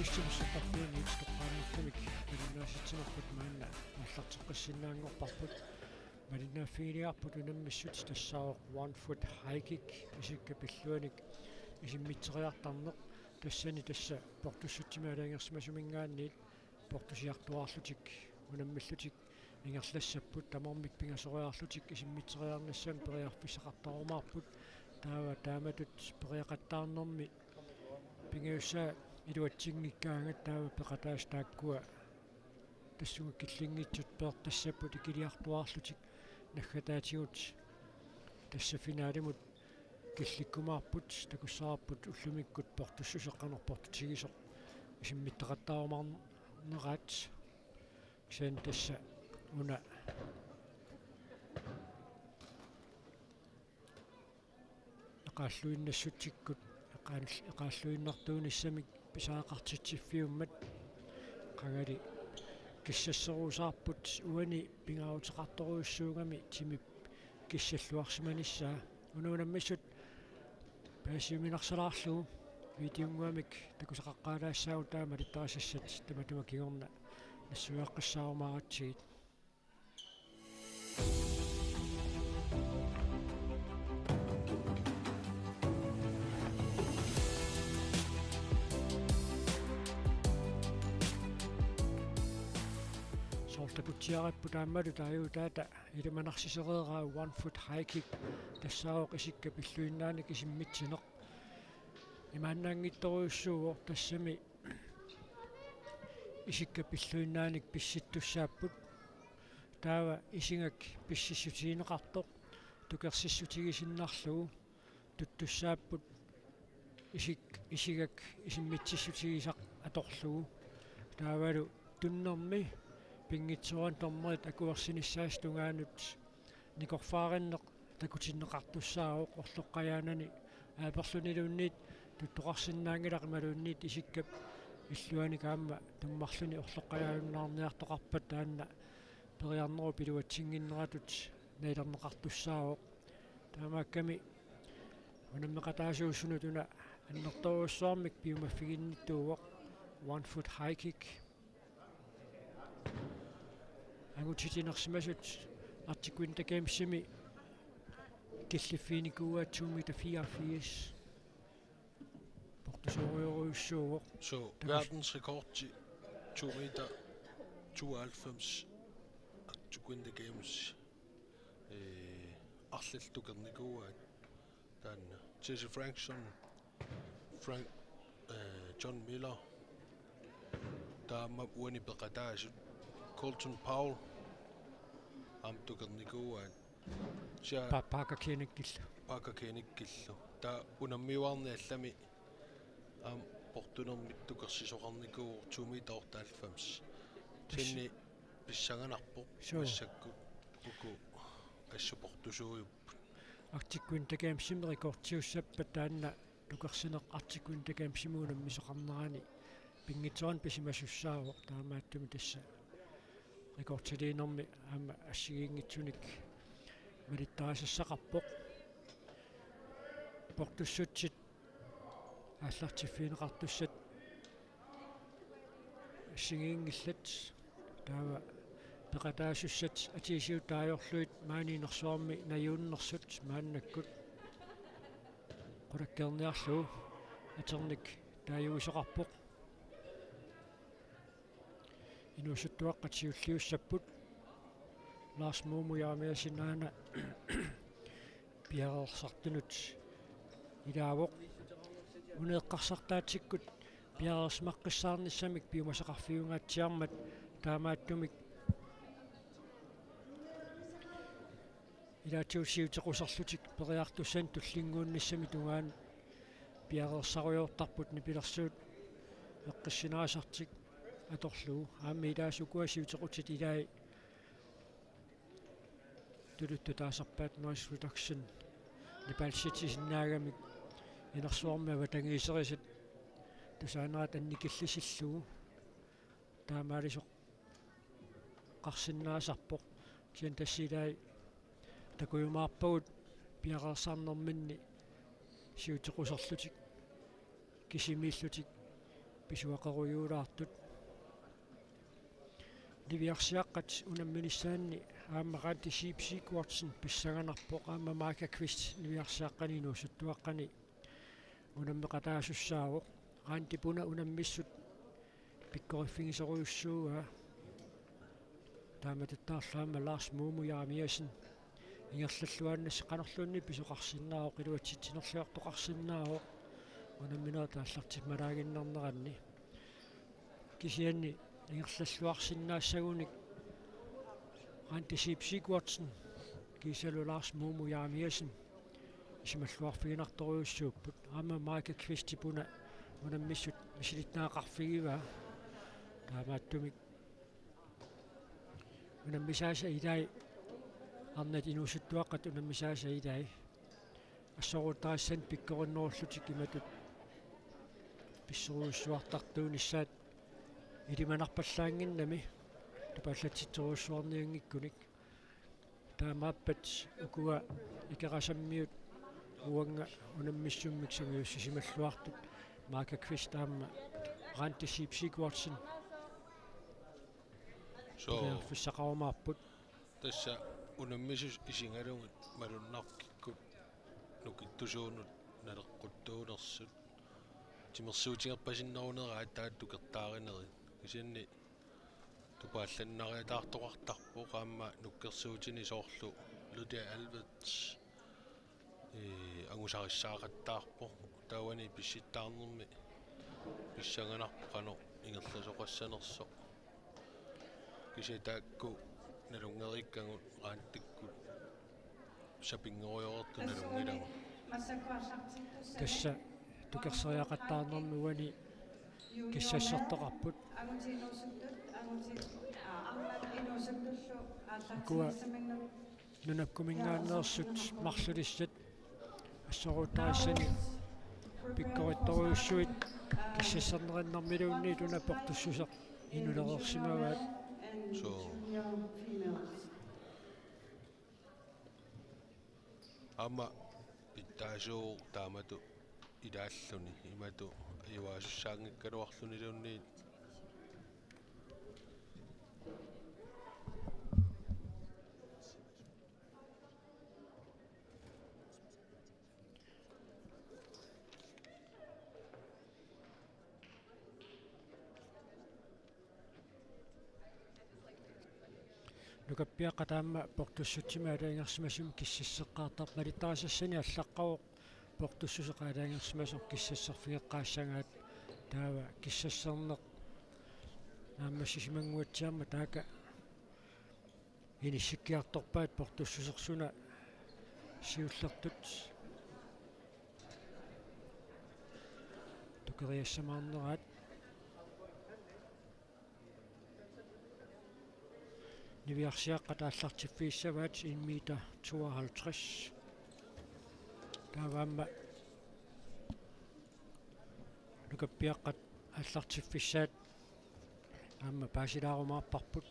Uissumissuqarluuni ittoqqaanullamik malinaasitsinерпут маанна аллартеққиссиннаангорпарпут малинааффигилиарпут унаммиссут тассаавоқ 1 foot high kick исикка пиллуаник исиммитсериартарнеқ тассани тасса портуссутсимаалаангерсимасумингаанниит портусиартуарлутик унаммиллутик ингерлассаппут тамормик пингасориарлутик исиммитсериарнассаан периарфиссақартарумаарпут таава тааматут периақаттаарнэрми пингиусса илуатсигниккаанга таава пеқатаас тааккуа тассуга киллингитсут пеэртассаппут икилиартуарлутик наггатаатигут тасса финаалимут килликкумаарпут такуссаарпут уллумиккут портуссусеққанерпортутигисоқ исиммиттеқаттаарумаарнераат сен тасса уна эқааллуиннассутсиккут эқааллуиннартуунissamик писаақартитсиффиуммат қагали киссассерусаарпут уани пингаутеқарторуйуссуугами тимип киссаллуарсиманиссаа унуунаммиссут паасиуминарсалаарлугу видеонгуамик такусақаққаалаассаагу таама литтарасассат таматума кигорна нассуяаққассаарумааратсигит Taputiarappu taammalu taaju taata ilumanarsisereeraa 1 foot high kick tassaaoq isikka pilluinnaanik isimmitsineq imaannaangittoruussuuor tassami isikka pilluinnaanik pissittussaapput taava isingak pississutiineqartoq tukersissutigisinnaarlugu tuttussaapput isigak isimmitsissutigisaq atorlugu taavalu tunnermi пингитсуан тормат акуерсинissaastungaanut никорфаариннеқ такутиннеқартуссааоқ орлоққаяанани ааперлунилуунниит туттоқарсинаангилақималуунниит исиккап иллуани каама туммарлуни орлоққаяанунаарниартоқарпат таанна периарнеру пилуатсингиннератут наилернеқартуссааоқ таамаакками унаммеқатаасууссунут уна аннерторуссуармик пиумаффигинниттууоқ 1 foot high kick ангутитинерсимасут артикуинтакаамсими киллиффиникуа 2 meter 84 портусориоруйуссууоқ så verdensrekord til 2 meter 92 артикуинтакаамс арллтукерникуа таанна Jesse Frank John Miller таама уани пеқатаасут Colton Powell амтукерникууаан Parker Kennick-киллу та унаммиуарни аллами ам портунермит тукерсисоқарникуу 2 meter 90 тинни писсаганарпоқ массакку уку ассупортусууйуппут артиккуинтакаамсими рекордсиуссаппа таанна тукерсинеқ артиккуинтакаамсимуунам мисоқарнерани пингитсуан писимасуссаавоқ таамааттуми тасса рекордсилиинерми аама ассигиингитсуник малиттарасассақарпоқ портуссутсит ааллартиффиинеқартуссат ассигиингиллат таава пеқатаасуссат атисиут таajorluit маанинерсуарми наюуннерсут мааннаккут qulakkerniarlugu атерник таажуисоқарпоқ инусуттуаққатсиуллиуссаппут Lars Mumujaamiasinaana пиареерсартунут илаавоқ унеэққарсартаатсиккут пиареерсмаққиссаарниссамик пиумасақарфиунгаатсиармат таамааттумик илаатиуссиутеқусарлутик периартуссан туллингуунниссами тугаан пиареерсаруйортарпут нипилерсуут эққиссинаасартик аторлугу аами илаасукуасиутеқутит илаи тулуттутаасарпаат noise reduction нипалситисиннаагамик инерсуармава тангиисерисат тусаанаат анникиллисиллугу таамаалисоқ қарсиннаасарпоқ сиан тассилаи такуйумаарпагут пиареерсаарнэрминни сиутеқусерлутик кисимииллутик pisuaqeruyuulaartut niviarsiaqqat unamminissaanni aamaqaanti siipsiik Watson pissanganarpoq aama Micah Quist niviarsiaqqani nuusuttuaqqani unammeqataasussaavoq qaantipuna unammissut pikkorifingiseruyussuugaa taamatuttaarlaama Lars Muumujaamiasen ингерллуаннасса канерлуунни писоқарсиннаавоқ илуатситсинерлуартоқарсиннаавоқ унамминаа тааллартик малаагиннарнеранни кисианни ингерллуарсиннаассагуник антисипсик Watson кисалу Lars Muumujaamiasen исималлуарфигинарторуйуссууппут аама Micah Quist пуна унаммиссут мисилитнаақарфигиваа таамааттумик унаммисааса илай арнат инусуттуаққат унаммисааса илай ассорутаассан пиккориннеруллутик иматут писсоруйуссуартартуунissaат илиманарпаллаангиннами тупаллатситсоруйуссуарниангиккуник таамааппат укуа икерасаммиут уанга унаммиссуммик сангиуссисималлуартут Micah Quist таама рантисипсик Watson so фиссақарумаарпут тасса унаммисус исингалугит малуннаркиккут нукиттусуунут налеққуттуунерсут тимерсуутингерпасиннерунераат таат тукертааринери кисианни тупаалланнариатаартоқартарпоқ аама нуккерсуутини соорлу Lydia Alberts ангусариссаақаттаарпо таавани писситтаарнерми писсанганарпоқано ингерласоқассанерсо киситаакку налунгериккагут раантиккут шапингориорту налунгилагу тасса тукерсериақаттаарнерми уани киссассертоқарпут куа нунаккумингааннерсут марлулиссат ассорутаассани пиккоритторуйуссуит киссассернериннармилуунни тунаппортуссусеқ инулерерсимаваат so amma pittaasuu taamatu ilaalluni imatu iwaasussaaangikkaluarluniluunni нукаппиаққатаама портуссутсимаалаангерсимасум киссиссеққаартар малиттарисассани аллаққавоқ портуссусеқаалаангерсимасор киссассерфигеққаассагаат таава киссассернеқ нааммассисимангуатсиарма таака иниссиккиарторпаат портуссусерсуна сиуллертут тукериассамаарнераат niviarsiaqqataallartiffiissavaat 1 meter 52 taavaamma nukappiaqqat аллартиффисsaat аама паасилаарумаарпарпут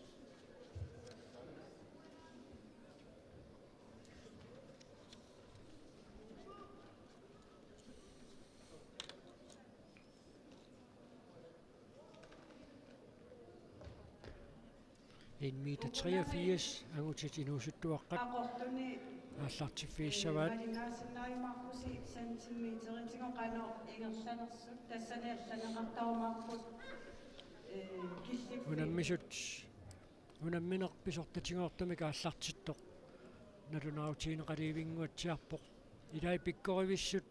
en meter 83 angutit inusuttuaqqat аллартиффиissavaat unamminerpisortatsingoortamika аллартитtoq nalunautiineqaliivinguatsiarpoq ilai pikkorivissut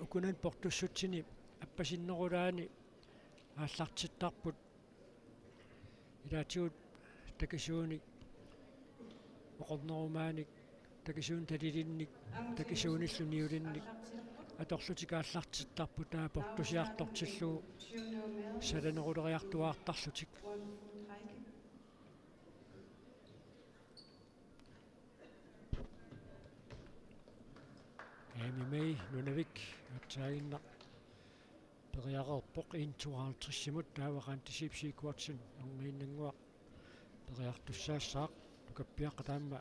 ukunan portussutsini аппасиннерулаани ааллартиттарпут илаатигут такисууник оқорнерумааник такисуун талилинник такисууниллуниулинник аторлутикааллартиттарпут таа портусиартортиллуу саланерулериартуаартарлутик Mei nunavik atsaagинна периарерпоқ 152-симут таавақаантисипсик Watson орнgiinnангуа периартуссаассаақ нукаппиаққатаама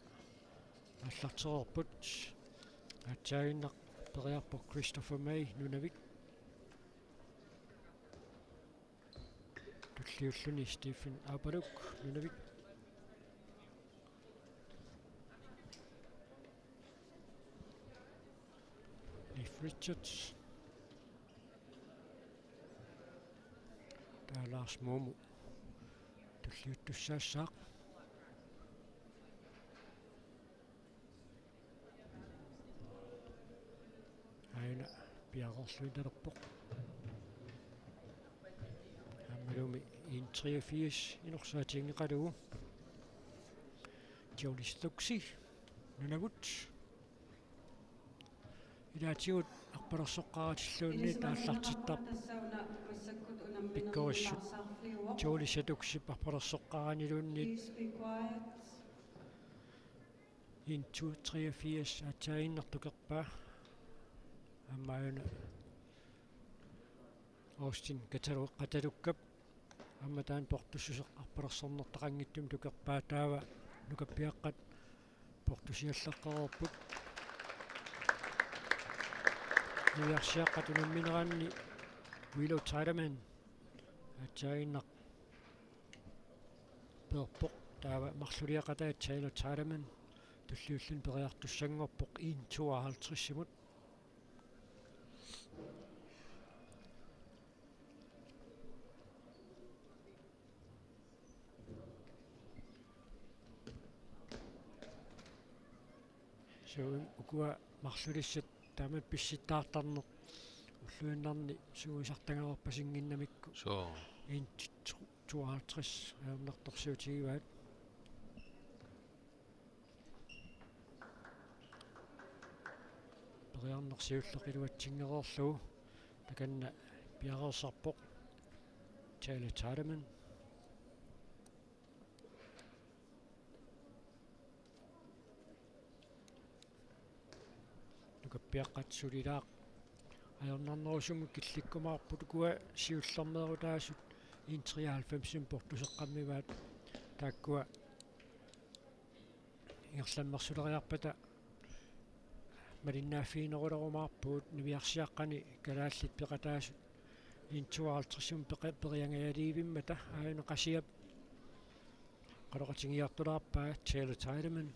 аллартерерпут атсаагинна периарпоқ Christopher May нунавик tulliulluni Stephen Aupaluk Nunavik Leif Richards Lars Momu tulliuttussaassaaq aina piaqorluinerpoq аммалуми ин 83 инорсаатингеқалугу Jolistukси нунавут илаатигут арпалерсоққаратиллуунни тааллартиттар пиккориссут Jolistukси арпалерсоққаранилуунни ин 83 атаиннартукерпаа аммаана Austin qatalukкап амматаан портуссусеқ арпалерсорнертақангиттум тукерпаа таава нукаппиаққат портусиаллаққарерпут нуярсиаққат унамминераанни Willow Tideman атаиннақ перпоқ таава марлулиақатаа Taylor Tideman туллиуллун периартуссангорпоқ 1.52-симут ukua marsulissat taamat pissittaartarneq уллуиннарни сугусартангаерпасингиннамикку ин 52 аернарторсуутигиваат периарнерсиуллеқилуатсингерорлугу таканна пиареерсарпоқ Taylor Tideman пиаққатсулилаақ аернарнерусуму килликкумаарпут куа сиуллэрмеерутаасут 193 портусеққаммиваат тааккуа ингерламмерсулериарпата малиннааффиинерулерумаарпуут нивиарсиаққани калааллит пеқатаасут 152 периангаялиивиммата аанеқасиап қалоқатингиартулаарпаа Taylor Tideman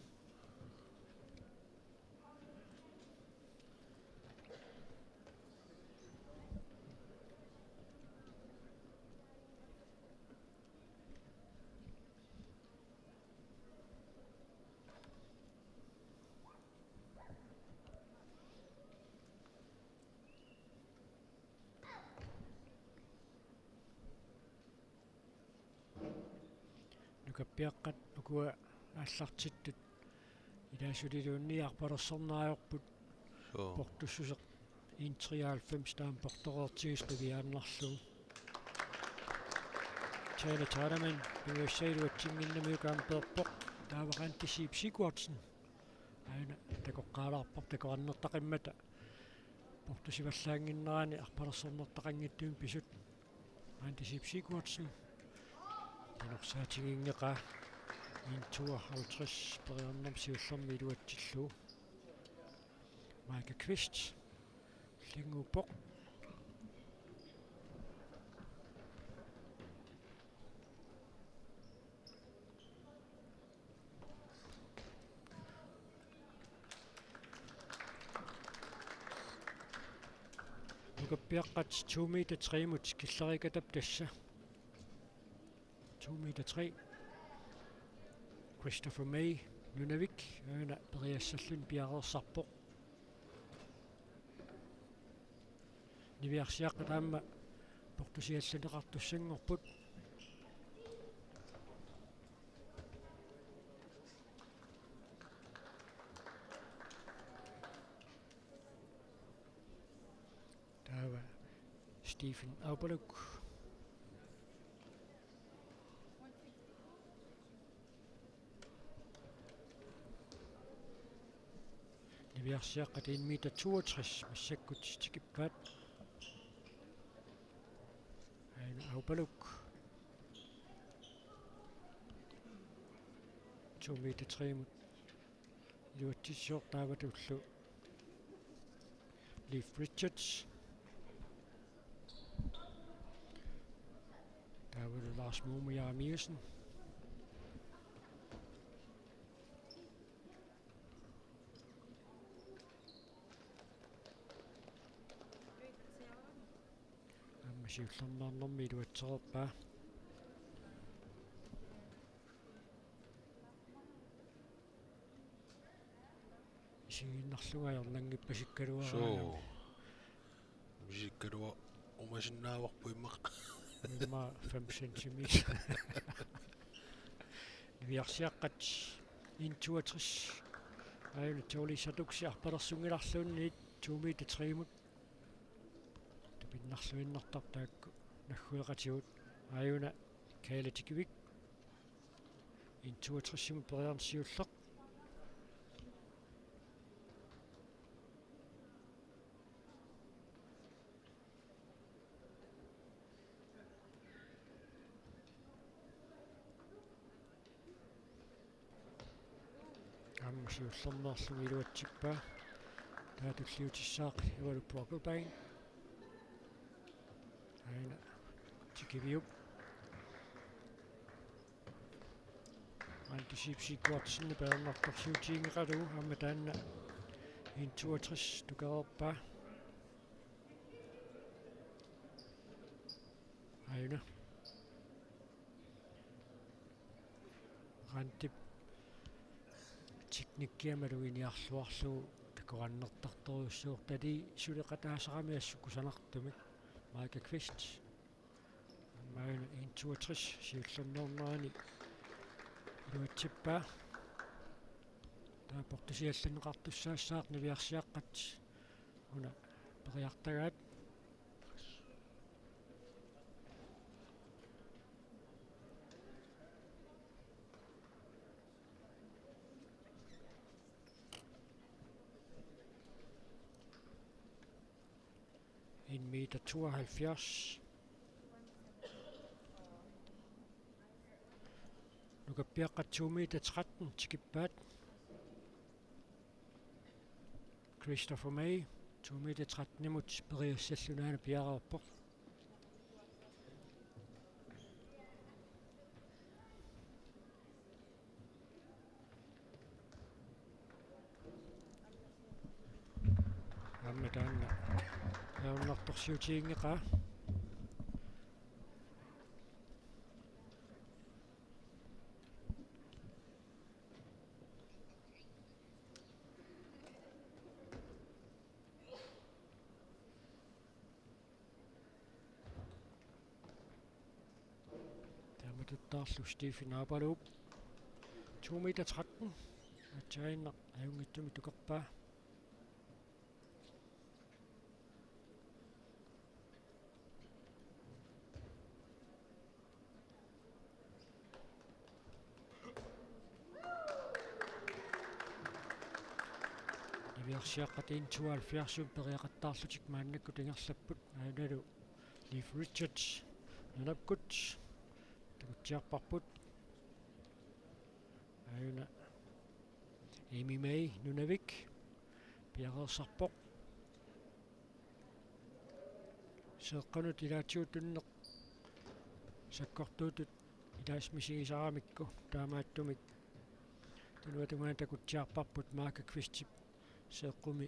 нукаппиаққат укуа ааллартиттут илаасулилуунни арпалерсорнааёрпут портуссусеқ 193 таам порторертигис қивиааннарлугу Taylor Tideman пиуссаилуатсингиннамиукаам перпоқ таавақантисип сикуатсен аана такоққаалаарпар такоаннертақиммата портусиваллаангиннерани арпалерсорнертақангиттуим писут антисип сикуатсен инорсаатигингеқа 152 периарнам сиуллерми илуатсиллуу Micah Kvist лингупоқ нукаппиаққат 2 meter 3 мут киллерикатап тасса 2 meter 3 Christopher May Nunavik aana periassallun piareersarpoq niviarsiaqqataamma portusiallanеқартуссангорпут таава Stephen Aupaluk niviarsiaqqat 1 meter 62 массаккут тикиппаат aina Aupaluk 2 meter 3 mut luattissort taavatullu Leif Richards Kaavulu Lars Mumia-Miersen. Amasiullarnaarnermi iluatseqerpaa. Isiginnarlugajornanngippasikkaluaraanam. So musikkalua umasinnaavарпу иммақ. Имма 5 cm. Viarsiaqqat 162. Ajun tuli satuksiarpalersungilarluunniit 2 meter 3 mut. Tapinnarluinnartar taakku naggueqatigut. Ajuna kaalatikivik 162 periarnsiulleq. Amsiullernerlung iluatsippaa. Taatulliutissaaq ivaluppuaqupang. Ajuna tikiviup. Antisipsikkuartisinni periarnartorsiutiingeqalu amma taanna 162 tukaerpaa. Ajuna rantip teknikkiamaluiniarluarlugu takorannertartoriussuurtali suleqataasarami assukkusanartumik Maika Kvist ammauna 162 siullernernaani iluatsippaa taaportusiallanneqartussaassаақ niviarsiaqqat una periartagaat en meter 72. Nukappiaqqat 2 meter 13 tikippaat. Christopher May 2 meter 13 imut periussallunaana piarerpoq. Amma taanna jaunartorsiutiingeqaa taamatuttaarlu Stephen Abalup 2 meter 13 atsainna ajungittumi tukerpaa. Viarsiaqqat 172 periaqattaarlutik maannakku tingerlapput aanalu Leif Richards nanapkut takutsiarparput aana Amy May Nunavik piareersarpoq seeqqanut ilaatsiutunneq sakkortuutut ilaasmisigisaaramikku taamaattumik tunuatumaan takutsiarparput Maika Kvistip seeqqumi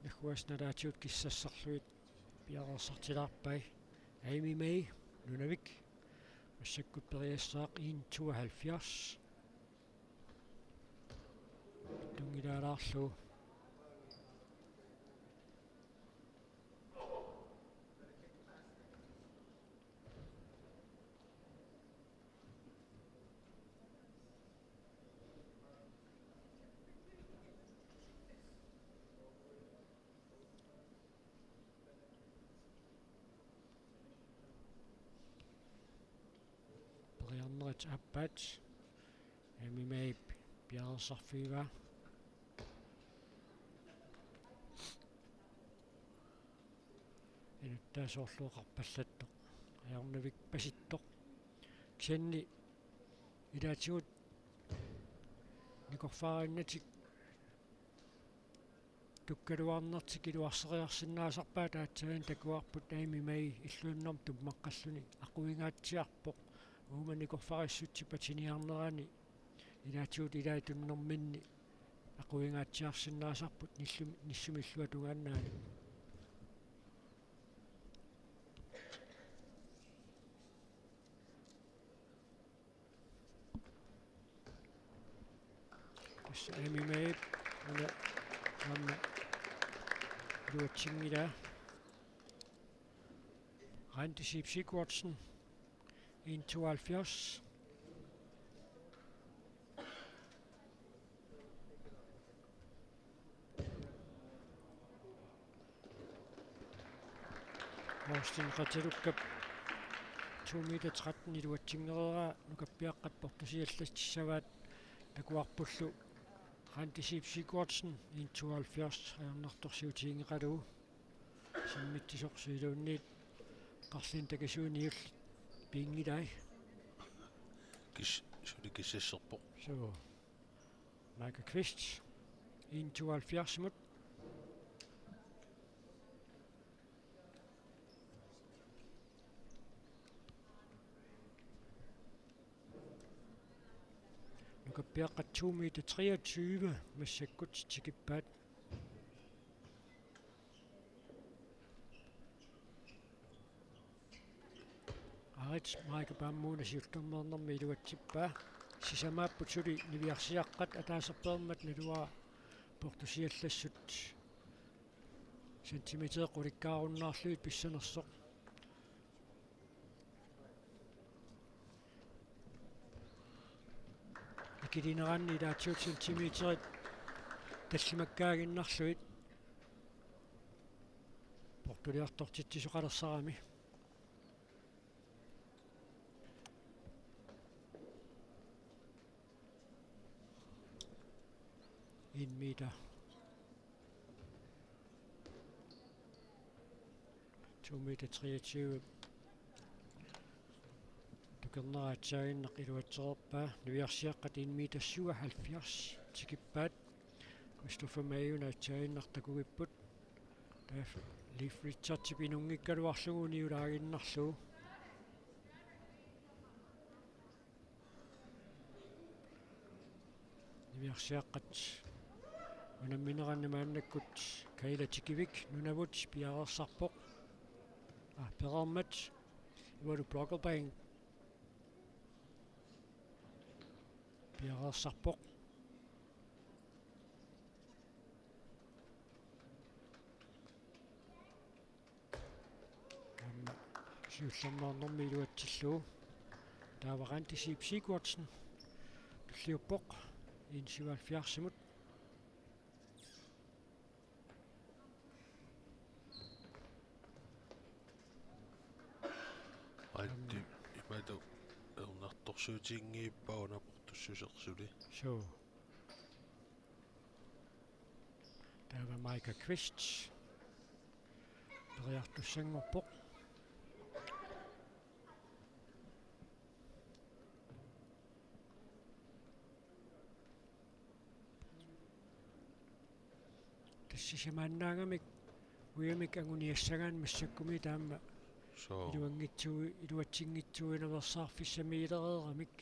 nagguasnalaatiut kissassarluit piareersartilaarpai Amy May Nunavik massakkut periassaaq 172 tungilaalaarlu periarnerit appaat Amy May piareersarfiigaa inuttaasoorluuqarpallattoq ajornavik pasittoq kisanni ilaatigut nikorfaariinnatik tukkaluarnertik iluarseriarsinnaasarpaa taatsagan takuarput aimi mai illuunnerm tummaqqalluni aquingaatsiarpoq uumanikorfarissutsi patiniarnerani ilaatiut ilaitunnerminni aquingaatsiarsinnaasarput nissumillua tungannaani tässä aimi mai Anna luotsingila Randi Sip Sigurdsen 1,72 Austin Rattelukkap 2,13 meter i luotsingeraa nukappiaqqat portusiallatissavaat takuarpullu Randi Sip Sigurdsen 1,72 ajornartorsiutiingeqaluu simmittisorsuiluunniit qarlin takasuuniulli piingilai Sulikississerpoq so Michael Kvist 1,72 mut nukappiaqqat 2,23 meter massakkut tikippaat Arits Michael Pammuuna siullernernermi iluatsippaa sisamaappu suli niviarsiaqqat ataaserpeermat nalua portusiallassut sentimeter qulikkaarunnaarluit pissanersoq ikilineranni ilaatiut sentimeterit tallimakkaaginnarluit portuliartortittisuqalersarami 1 meter 2,23 tukerneraatsaaginneq iluatsererpaa nuiarsiaqqat 1,77 tikippaat Christopher Mayunaatsaagиннар takugipput taaf Leaf Richardsi pinungikkaluarlugu niulaaginnarlugu nuiarsiaqqat unamminerannimaannakkut Kayla Tikivik nunavut piarersarpoq perermat ivalu Bloggerbank piarersarpoq siullernernermi iluatsillugu taavaranti Sip Sigurdsen tulliuppoq 1,77 mut Antti imatu ernartorsuutiingiippauna portussusersuli so taava Michael Kvist periartussangorpoq tassisamaannaangamik uimik anguniassagaan massakkumi taamma so iluatsingitsuinaversaarfissamiilereeramik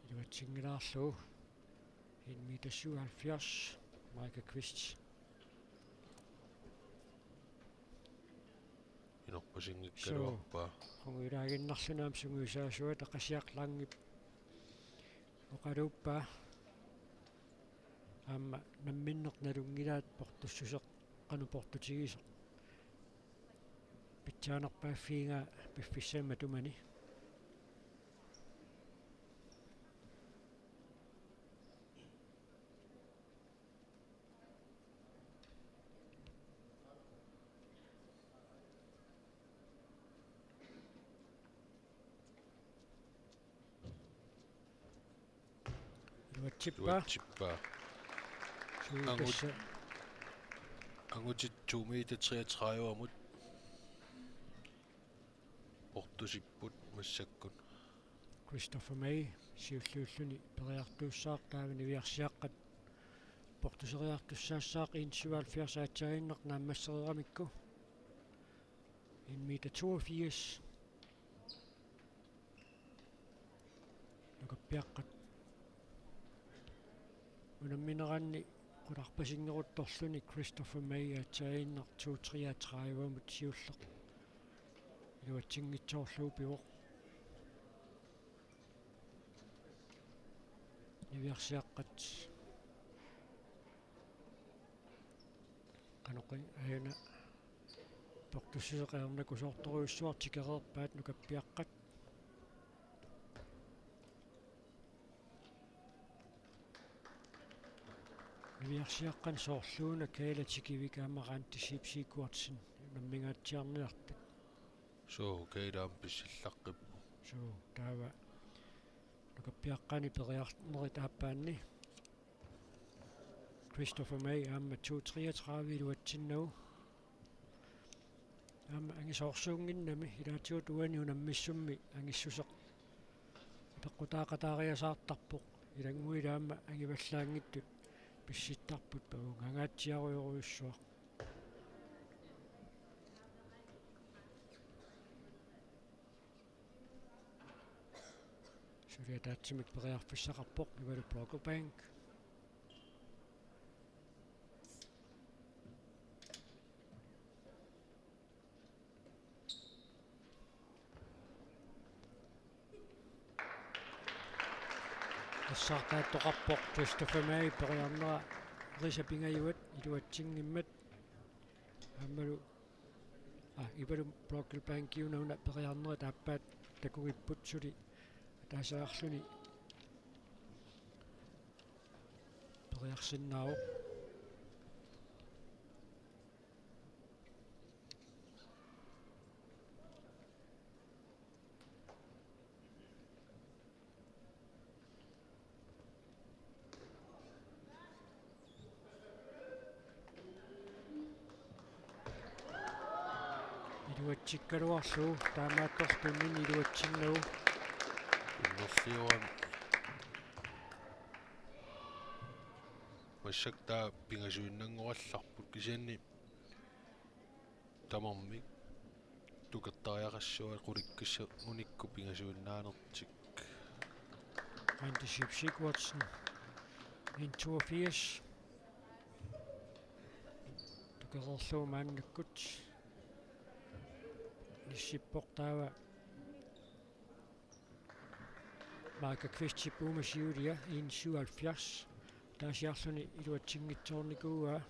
iluatsingilaarlugu 1,77 meter Michael Kvist inorpasingikkaluarpaa Hongilaaginnarlunaam sunguisaasuat aqasiaqlaangip oqaluuppaa aamma namminnerналунгилаат portussuseq qanu portutigiseq pitsaanarpaaffiinga piffissaama tumani iluatsippaa luatsippaa suukassa Angutit 2 meter 33 amut ortusipput massakkut Christopher May siulluulluni periartuussaaq taavani viarsiaqqat portuseriartussaasaaq 71 aatsaginneq naammasseriramikku 1 meter 82 nukappiaqqat unammineranni qularpasingeruttorluni Christopher May aatsaginneq 233 mut siulleq iluatsingitsoorluupivoq niviarsiaqqat qanoqi ayana portusseqaernakusoortoruussuartikereerpaat nukappiaqqat niviarsiaqqan soorluuna kailatikivikaamaqaantissipsiikuartsin nammingaatiarniartak so kaidaam pissallaqqippu so taava nukappiaqqani periarnerit aappaanni Christopher May aamma 233 iluatsinnagu aamma angisoorsuunginnami ilaatigut uani unammissummi angissuseq peqqutaaqataariasaartarpoq ilangmuila aamma angivallaangittut pissittarput paunga angaatsiaruyoruissuaq suliataatsimik periarfissaqarpoq ivalu Brocklebank Assartaattoqarpoq Christopher May periarnera risapingajuat iluatsingimmat aammalu ivalu Brocklebankiunauna periarnera taappaat takugipput suli tasaarluni periarsinnaavoq iluatsikkaluarlu taamaattortunnin iluatsinnagu innerliuam massakta pingasuinnanngorallarput kisianni tamarmik tukertariaqassua qulikkissa unikku pingasuinnaanertik Antissipsiikuartsin 182 tukererluumaannakkut nissipportaava Marka Kvistip uumasiulia 177 taasiarluni iluatsingitsoornikuugaa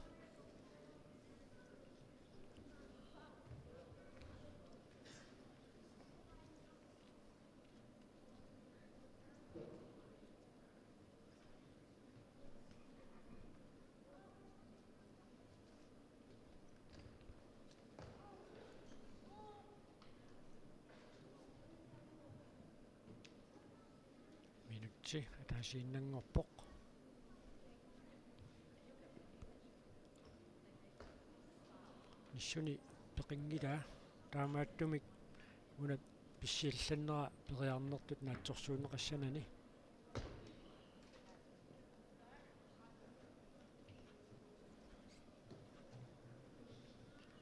ataasiinnangorpoq nissuni peqingilaa taamaattumik una pissiillannera periarnertut naatsorsuunneqassanani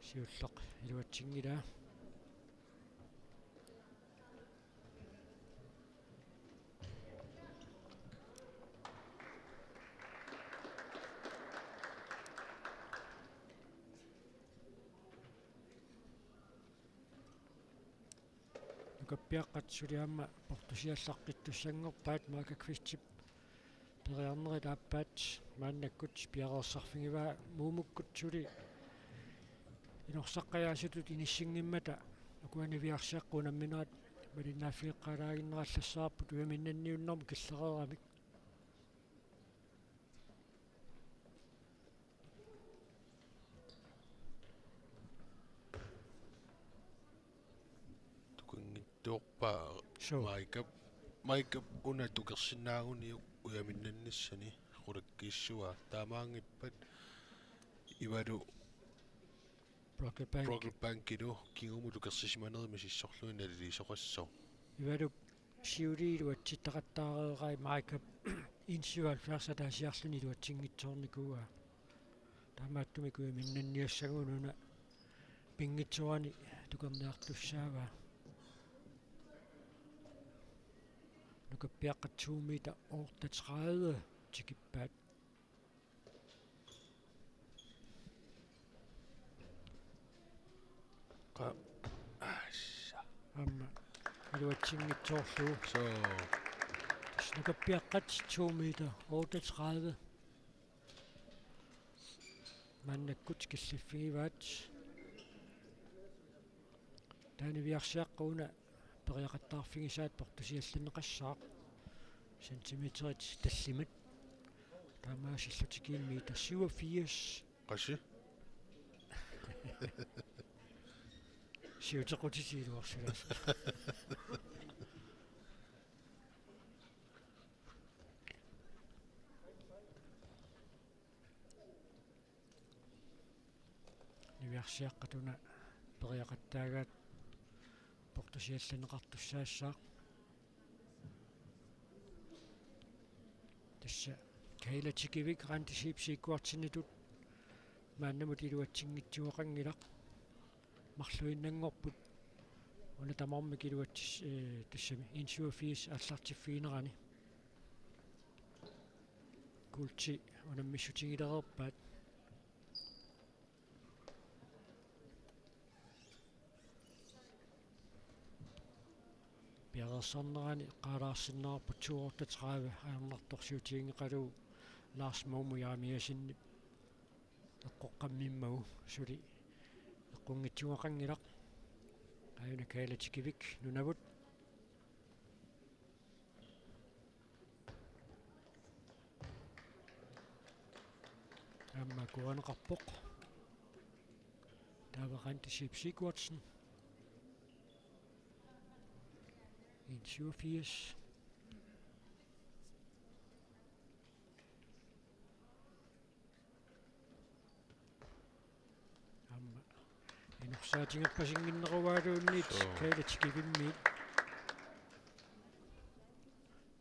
siulleq iluatsingilaa kappiaqqatsuliaamma portusiallaqqittussangorpaat Marka Kvistip periarnerit aappaat maannakkut piareersarfingivaa muumukkut-suli inorsaqqajaasutut inissingimmata akuaniviarsiaqqunamminerat malinnaaffiiqqalaaginnerallassaarput uaminnanniunnermu killereeramik tuqpaa so maikap una tukersinnaaguniuk uyaminnannissani qulakkiissua taamaangippat ivalu Rocket Bank idu kingumutu kersisimaanerimi sissorluina lilisoqassor ivalup siuliiluatsittaqattaareerai maikap 71 taasiarluni luatsingitsoornikua taamaattumi minnanniassagунуна pingitsorani tukerniartussaava nukappiaqqat 2 meter 38 tikippaat amma luatsingitsoorlu so nukappiaqqat 2 meter 38 mannakkut killiffigivaat taani viarsiaqquna periaqattaarfigisaat portusialluneqassaaq sentimeterit tallimat taamaasillutikiin meter 87 qassi siutequtisiiluarsilas niviarsiaqqatuna periaqattaagaat portusialluneqartussaassаақ tassa kailatikivik qantisiipsiikkuartinitut maannamut iluatsingitsuoqangilaq marluinnanngorput una tamarmik iluatsis tassami 81 аллартиффиинерани kulti unammissutingilereerpaat piarersarnerani qaalaarsinnerarput 230 ajarnartorsiutiingeqaluu Lars Momu yaamiasinni eqqoqqammimmagu suli eqqungitsuaqangilaq ayuna kailatikivik nunavut amma kuaneqarpoq taavaqantisiipsiikuartsen 87 amma inorsaatiнгерпасингиннерувaalуунниит каилатикивиммиит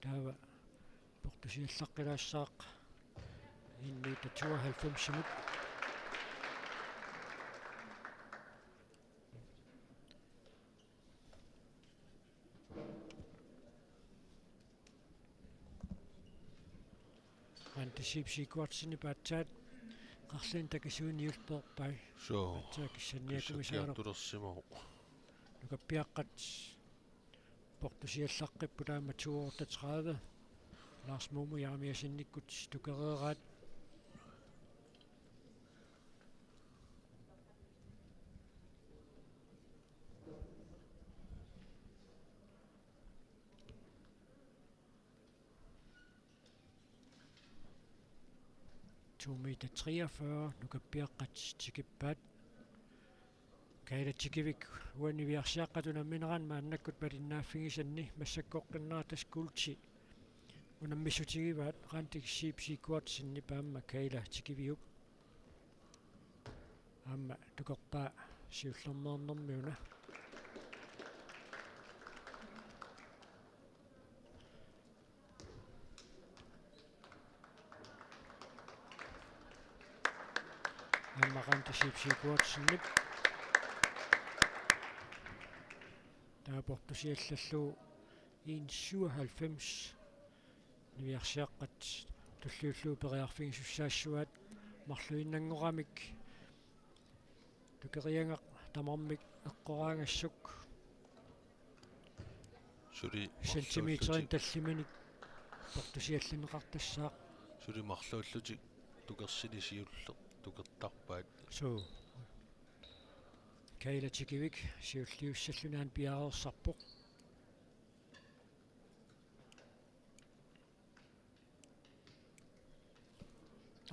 таава портусиаллаққилаассаақ инниит 92-мут антисипсикуартсини паатсаат qарлин такисууниулперпай so таакиссанниакумисаалер тулерсимау нукаппиаққат портусиаллаққиппу таама 230 Lars Momu yaamiasinnikkut tukereeraat meter 43 nukappiaqqat tikippaat kailatikivik uaniviarsiaqqatuna mineran maannakkut palinnaaffigisanni massakkoqqinnaartas kulti unammisutigivaat qaantikissiipsiikkuartisinni paamma kailatikiviyuk amma tukerpaa siullerneernermiuna amma qaantisiipsiikuartisinnik taaportusiallalluu 197 niviarsiaqqat tulluulluu periarfigisussaassuat marluinnangoramik tukeriangaq tamarmik eqqoraangassuk suli sentimeterin tallimanik portusiallineqartassaaq suli marluullutik tukersini siulle tukertarpaat so kailatikivik siulliussallunaan piareersarpoq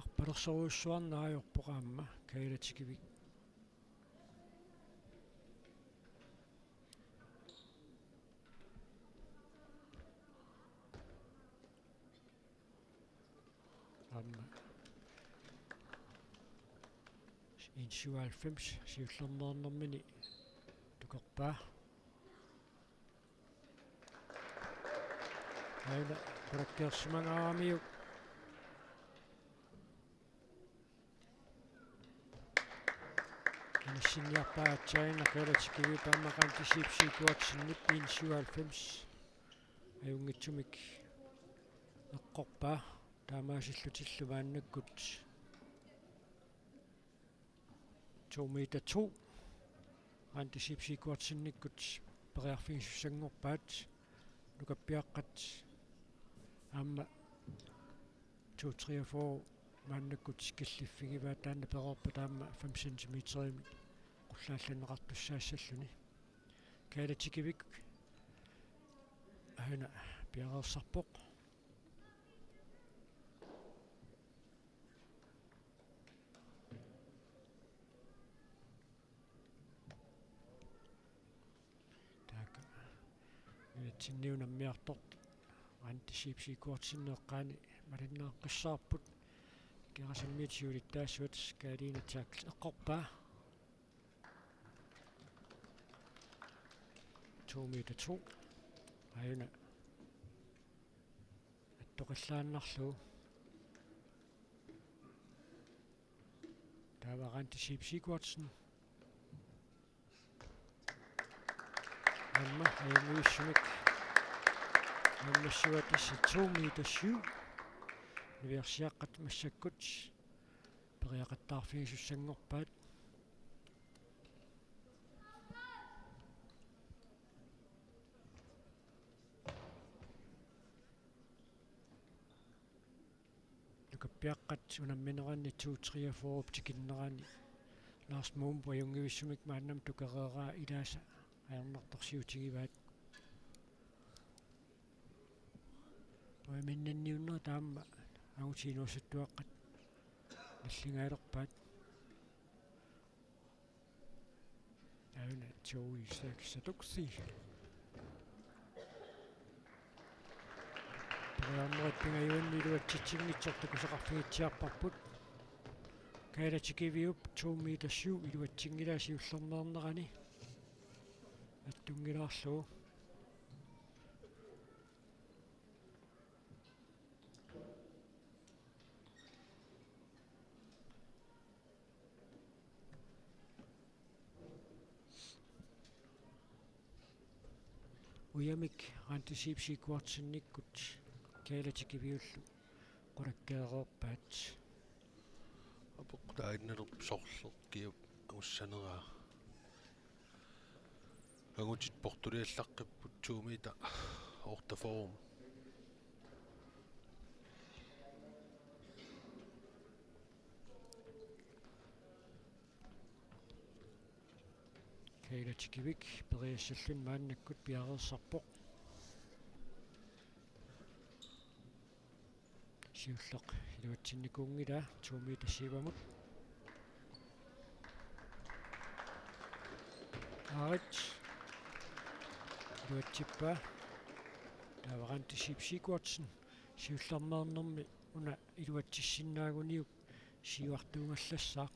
arpalersoruussuarnaajorpoqaamma kailatikivik amma 97 siullernernermini tukerpaa aina prakkersimangaamiu Sinniarpaatsaina kalatikivi tammaqantisipsikuatsinnik 97 ajungitsumik eqqorpaa taamaasillutillawaannakkut 2 meter 2 antisipsikuatsinnikkut periarfingssussangorpaat nukappiaqqat aamma 2 3 4 maannakkut skilliffigivaat taanna perorpa taamma 5 centimeterimi qullaallanneqartussaassalluni kaalatikivik aina piareersarpoq taaka tinniunammiartort antisipsikuatsinneeqqaani malinneeqqissaarput Kerasammitsiulittaassuat kaaliina taaks eqqorpaa 2 meter 2 aina attoqillaannarluu taavarantisipsikuatsin amma ajunguissumik аммассуат исси 2 meter 7 Universiaqqat massakkut periaqattaarfigissussangorpaat nukappiaqqat unammineranni 2 3 4 uptikinnerani Lars Mumbo ajungivissumik maannam tukereeraa ilaasa ajarnartorsiutigivaat minniunner taamma agutiinuussuttuaqqat nallingaaleqpaat aina 2 periarnerat pingajuanni iluatsitsinnitsortukuseqarfigitsiarparput kaalatikivиуп 2 meter 7 iluatsingilaasiullerneernerani attungilаарluu Ujamik antisipsikuatsinnikkut kaalatikivиуллу qulakkeereerpaat apoq tainnalerp sorleq kiup ussaneraa agutit portuliallaqqipput 2 meter ortaform kaalatikivik periassallun maannakkut piareersarpoq siulleq iluatsinnikuungila 2 meter 7 aarit iluatsippaa taavarantisipsikuatsin siullerneernermi una iluatsissinnаагuniuk siuartuungallassaaq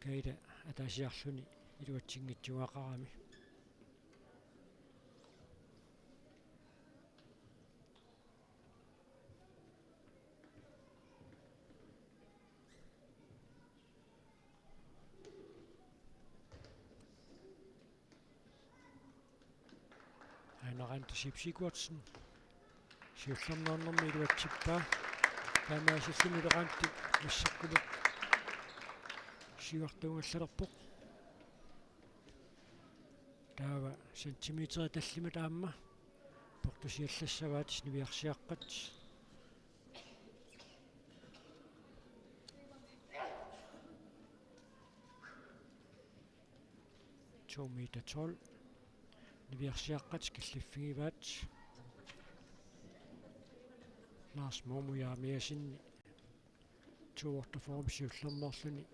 kaila ataasiarluni iluatsingitsuaqarami ainarantisipsikuatsin siullerneernermi iluatsippaa taamaasalluni ileqaanti массаккулук siuartuungallalерпоq taava sentimeteri tallima taamma portusiallassavaatis niviarsiaqqat 2 meter 12 niviarsiaqqat killiffigivaat Lars Momu jaamiasinni tuortaform siullernerluni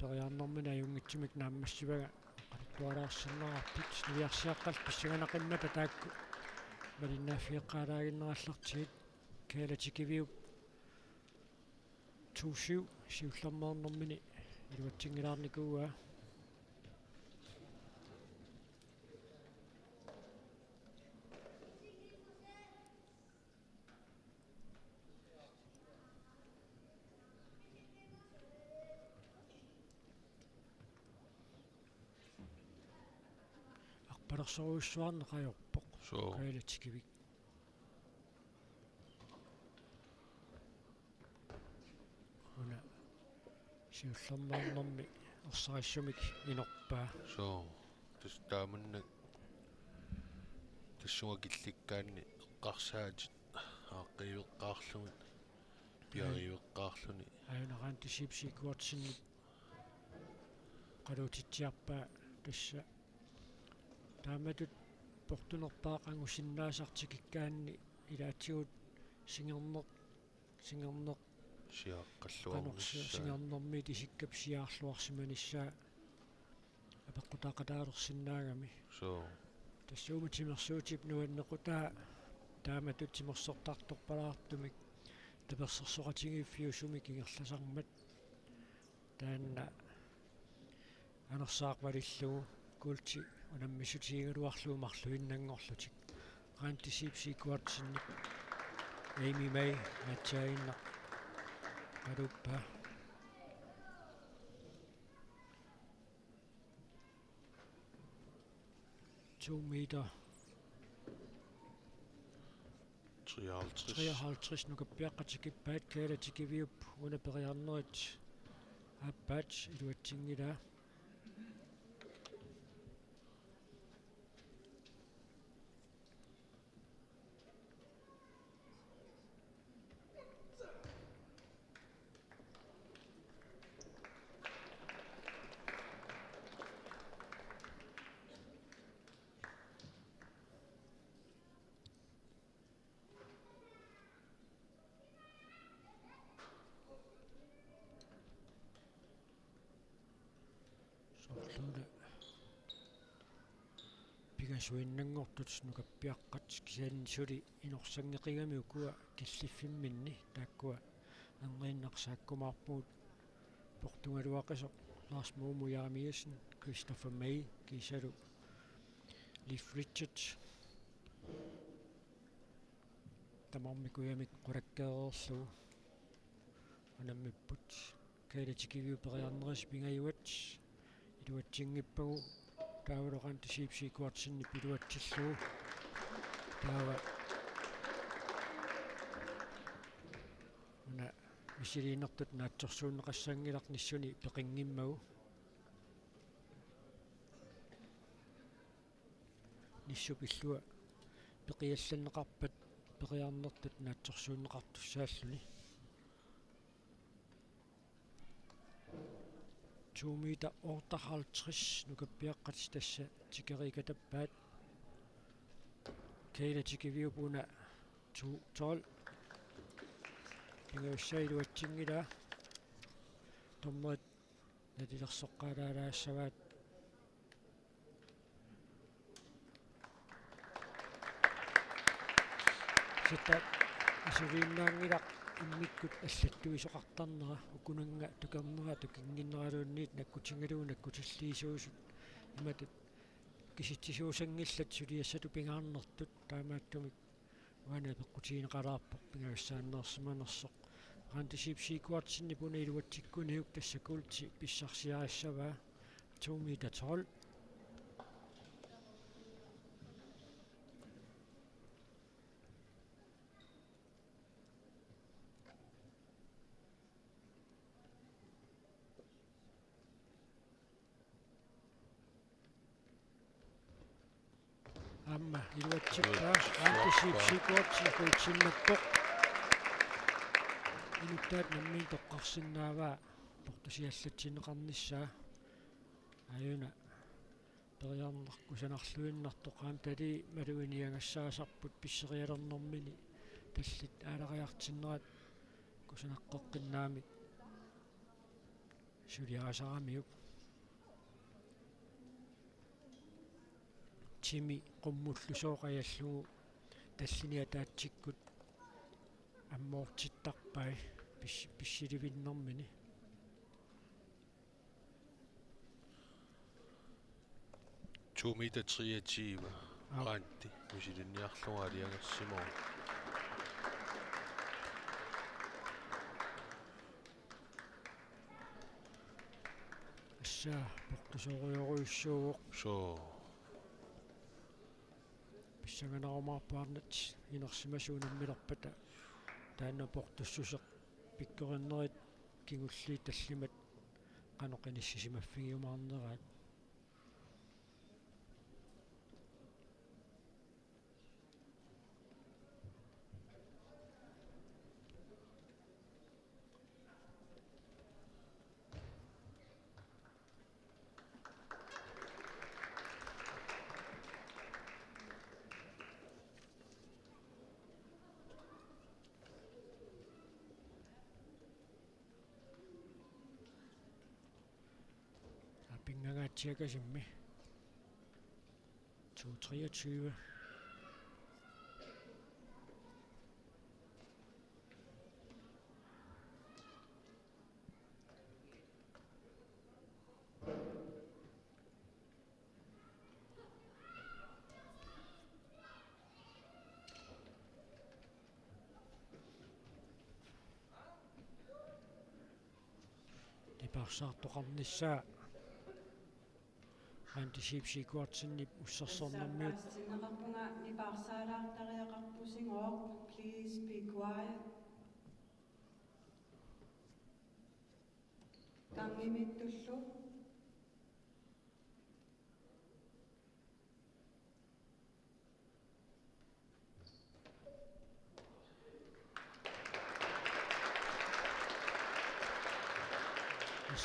periarnermina ajungitsimik naammassivaga qalittualaarsinnerarpit niviarsiaqqal pissuganaqimmat taakku malinnaaffiiqqaalaaginnerallertigit kaalatikivиуп 27 siullernernermini iluatingilaarnikua арпалерсоруусsuarneqajorpoq so kailatikivik una siullermaarnermi ersarisumik inorpaa so taamunnak tassunga killikkaanni eqqarsaatit aaqqiliveqqaarlugit piariveqqaarluni ajunaraan tisipsikuartinni qalutitsiarpaa tassa taamatut portunerpaaq angusinnaasartikikkaanni ilaatsigut singerneq qanorsi singernermi tisikkap siaarluarsimanissaa apeqqutaqataalersinnaagami so тассуумитимерсуутип нуаннеқутаа тааматутсимерсортарторпалаартумик таперсерсоқатигииффиусумик ингерласармат таанна анерсаақвалиллугу култи унаммисутиингалуарлуу марлуиннангорлутик qaantisiipsiikuartinник Amy May атсаинна qaruppa 2 meter 53 nukappiaqqatikippaat kaalatikiviup unaperiarnerit appaat iluatsingilaa soorluula pigasuinnangortut nukappiaqqat kisaannisuli inorsangeqigami ukua killiffinminni taakkua anriinnarsaakkumaarpuut portungaluaqasoq Lars Muumujaamiasen Christopher May kiisalu Liv Richards tamarmikuyamik qulakkeererlugu unammipput kaalatikiviuperiarneris pingajuat iluatsingippagu taavaloqan tisiipsiikuartinni piluatsillugu taava una misiliinertut naatsorsuunneqassangilaqnissuni peqingimmagu nissupillua peqiallanneqarpat peqiarnertut naatsorsuunneqartussaalluni 2 meter 58 nukappiaqqat tassa tikeriikatappaat kaalatikiviupuna 12 pingausailuatsingilaa tormerit natilersoqqaalaalaassavaat sitta isuliinnaangilaq иммиккут аллаттуисоқартарнера укунанга тукернера тукингиннералуунниит наккутингалуу наккутиллиисуусут иматут киситсисуусангиллат сулиассату пингаарнертут таамааттумик уана пеққутиинеқалаарпоқ пингависсааннерсиманерсоқ qaantisiipsiikuartinni puna iluatsikkuniuk tassakulti pissarsiarassavaa 2 meter 12 amma iluatsikkaa qaantisiipsiikuartinniquutsinnerpoq inuttaat nammiin toqqarsinnaavaa portusiallatsinneqarnissaa ajuna periarnerkusanarluinnartoqaam tali maluiniangassaasarput pisserialernermini tallit aalariartinnerat kusanaqqeqqinnaamik suliarasaramiuk timi qummullusooqajallugu tallini ataattikkut аммоортиттарпай писсиливиннэрмини 2 meter 23 Au. qaanti musilinniarlunga aliangersimoo assa portusorioruyussuugoq so писсаганаруmaarpaarnat inersimasuunammilerpata таанна портуссусеq пиккориннерит кигулли таллимат qaноqiniссисимаффигиумаарнераат апингагатсиакасимми 223 типарсаартоқарнissaa антисипсикуатсиннип уссерсорнэрмиут Синеқарпунга нипаарсаалаартариақарпусингоо please be quiet. Кангимиттуллу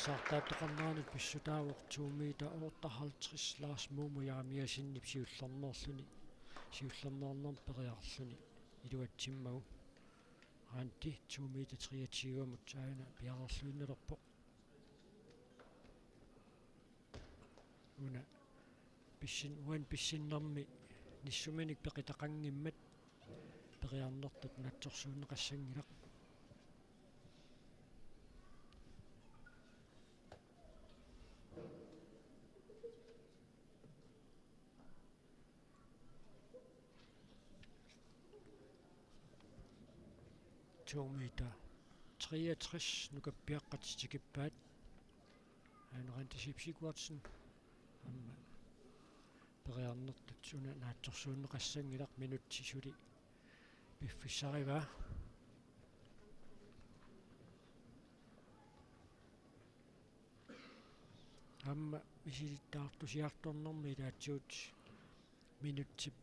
иссаартааттоқарнааник писсутаавоқ 2 meter 58 Lars Momo яамиасиннип сиуллернернерм периарлүни илуатсиммагу аанти 2 meter 23 мутсаана пиарерлуиннерпо уна писсиннэрми ниссуминик пеқитақангиммат периарнертут натсорсуунеқассангилақ meter 63 nukappiaqqatsikippaat aanerantисипсикуатсин амма периарнертут суна наатсорсуунеқассангилақ минутсисули пиффиссарива амма мисилиттаартусиарторнэрми илаатсуут минутсип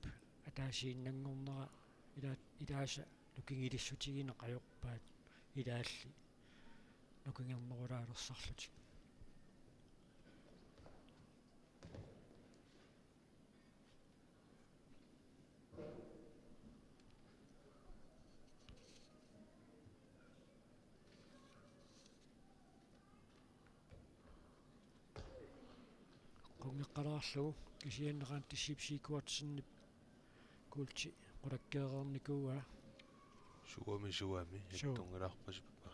атаасииннангорнера илааса нукингилиссутигина қайорпаат илаалли нукингернерулаалерсарлути qungeqqalaarlugu kisianneqaantissipsiikuatsinniп kuulti qulakkeerernikua suami attungalaarpasippa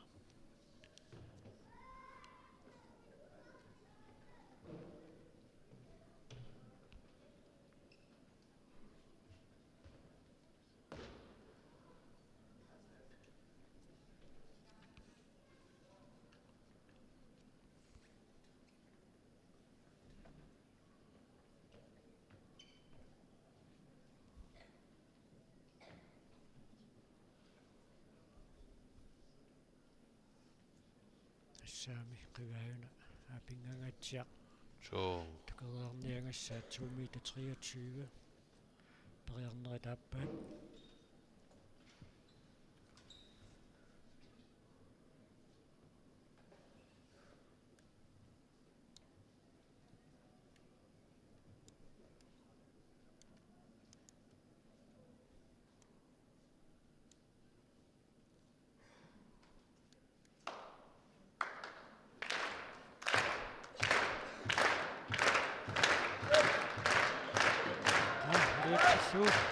saami qivaayuna aapingangatsiaq so tukereerniangassaat 2 meter 23 periarneritaappaat so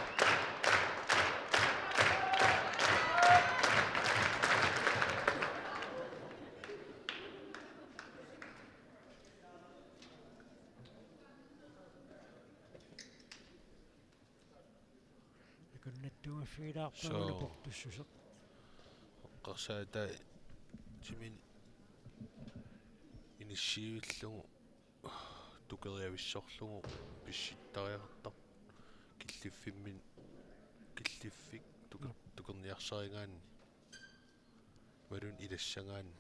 тунгaffigilaarparuна portussuseq qarsaata timin inissivillungu tukeriavissorlugu pissittariartar killiffimmин killiffiq tukerniarsaringaanni malun ilassangaanni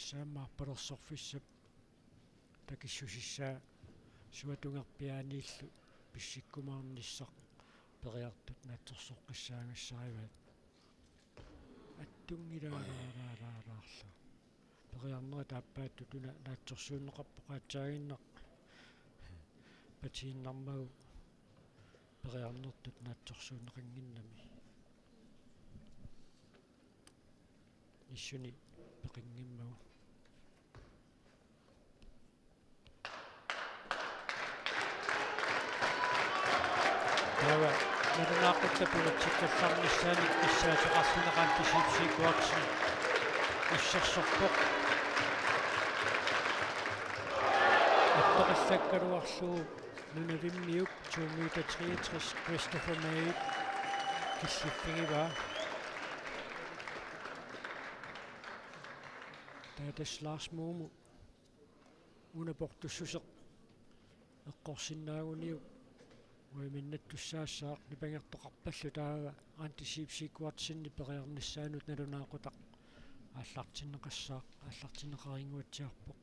тассааммаарпалерсорфиссап такиссусисsaa суатунгарпианииллу писсиккумаарниссақ периартут наатсорсоққиссаангассаариват аттунгилаалаалаалаарлу периарнера тааппаатту туна наатсорсууннеқарпо qaatсаагиннақ патииннармагу периарнертут наатсорсууннеқингиннами иссуни пеқингиммагу тава нарунааққуттапунатсиккалларниссааник иссаатеқарлунеқаан тисипсикуарси иссерсорпоқ аттоқиссаккалуарлуу нунавиммиук 2-63 Christopher May киссиффигива таатас Lars Momo унапортуссусеқ эққорсиннаагуниу уиминнаттуссаассаақ нипангертоқарпаллу таава антисипсикуартсинни периарниссаанут налунаақутақ ааллартиннеқассаақ ааллартиннеқарингуатсиарпоқ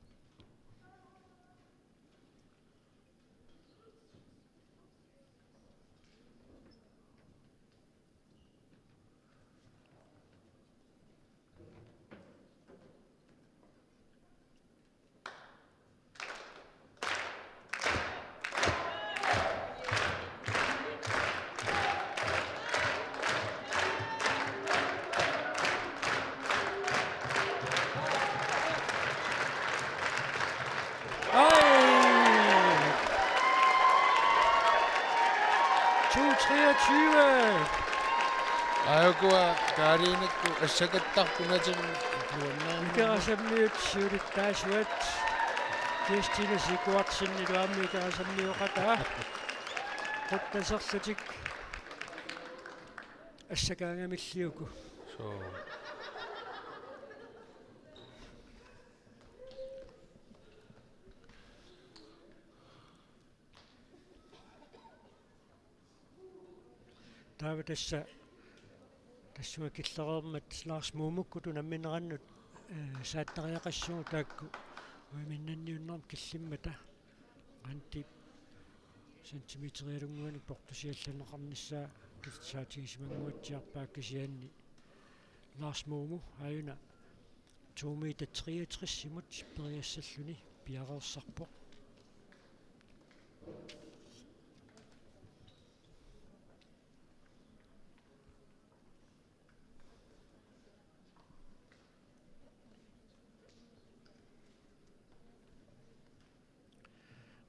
Aigua taariinakku assakattarpunatun ikerasammiut siulittaasuat Kristina sikuartsinni luammi ikerasammiuqataa quttaserlutik assakaangamilliuku so taava тассуа киллерермат Lars Momukku тунамминерannут сааттариақассугу таакку уиминнанниуннерм киллиммата анти сантиметриалунгуани портусиалланеқарниссаа китсаатигисимангуатсиарпаак кисианни Lars Momo аюна 2-63 симут периассаллуни пиареерсарпоқ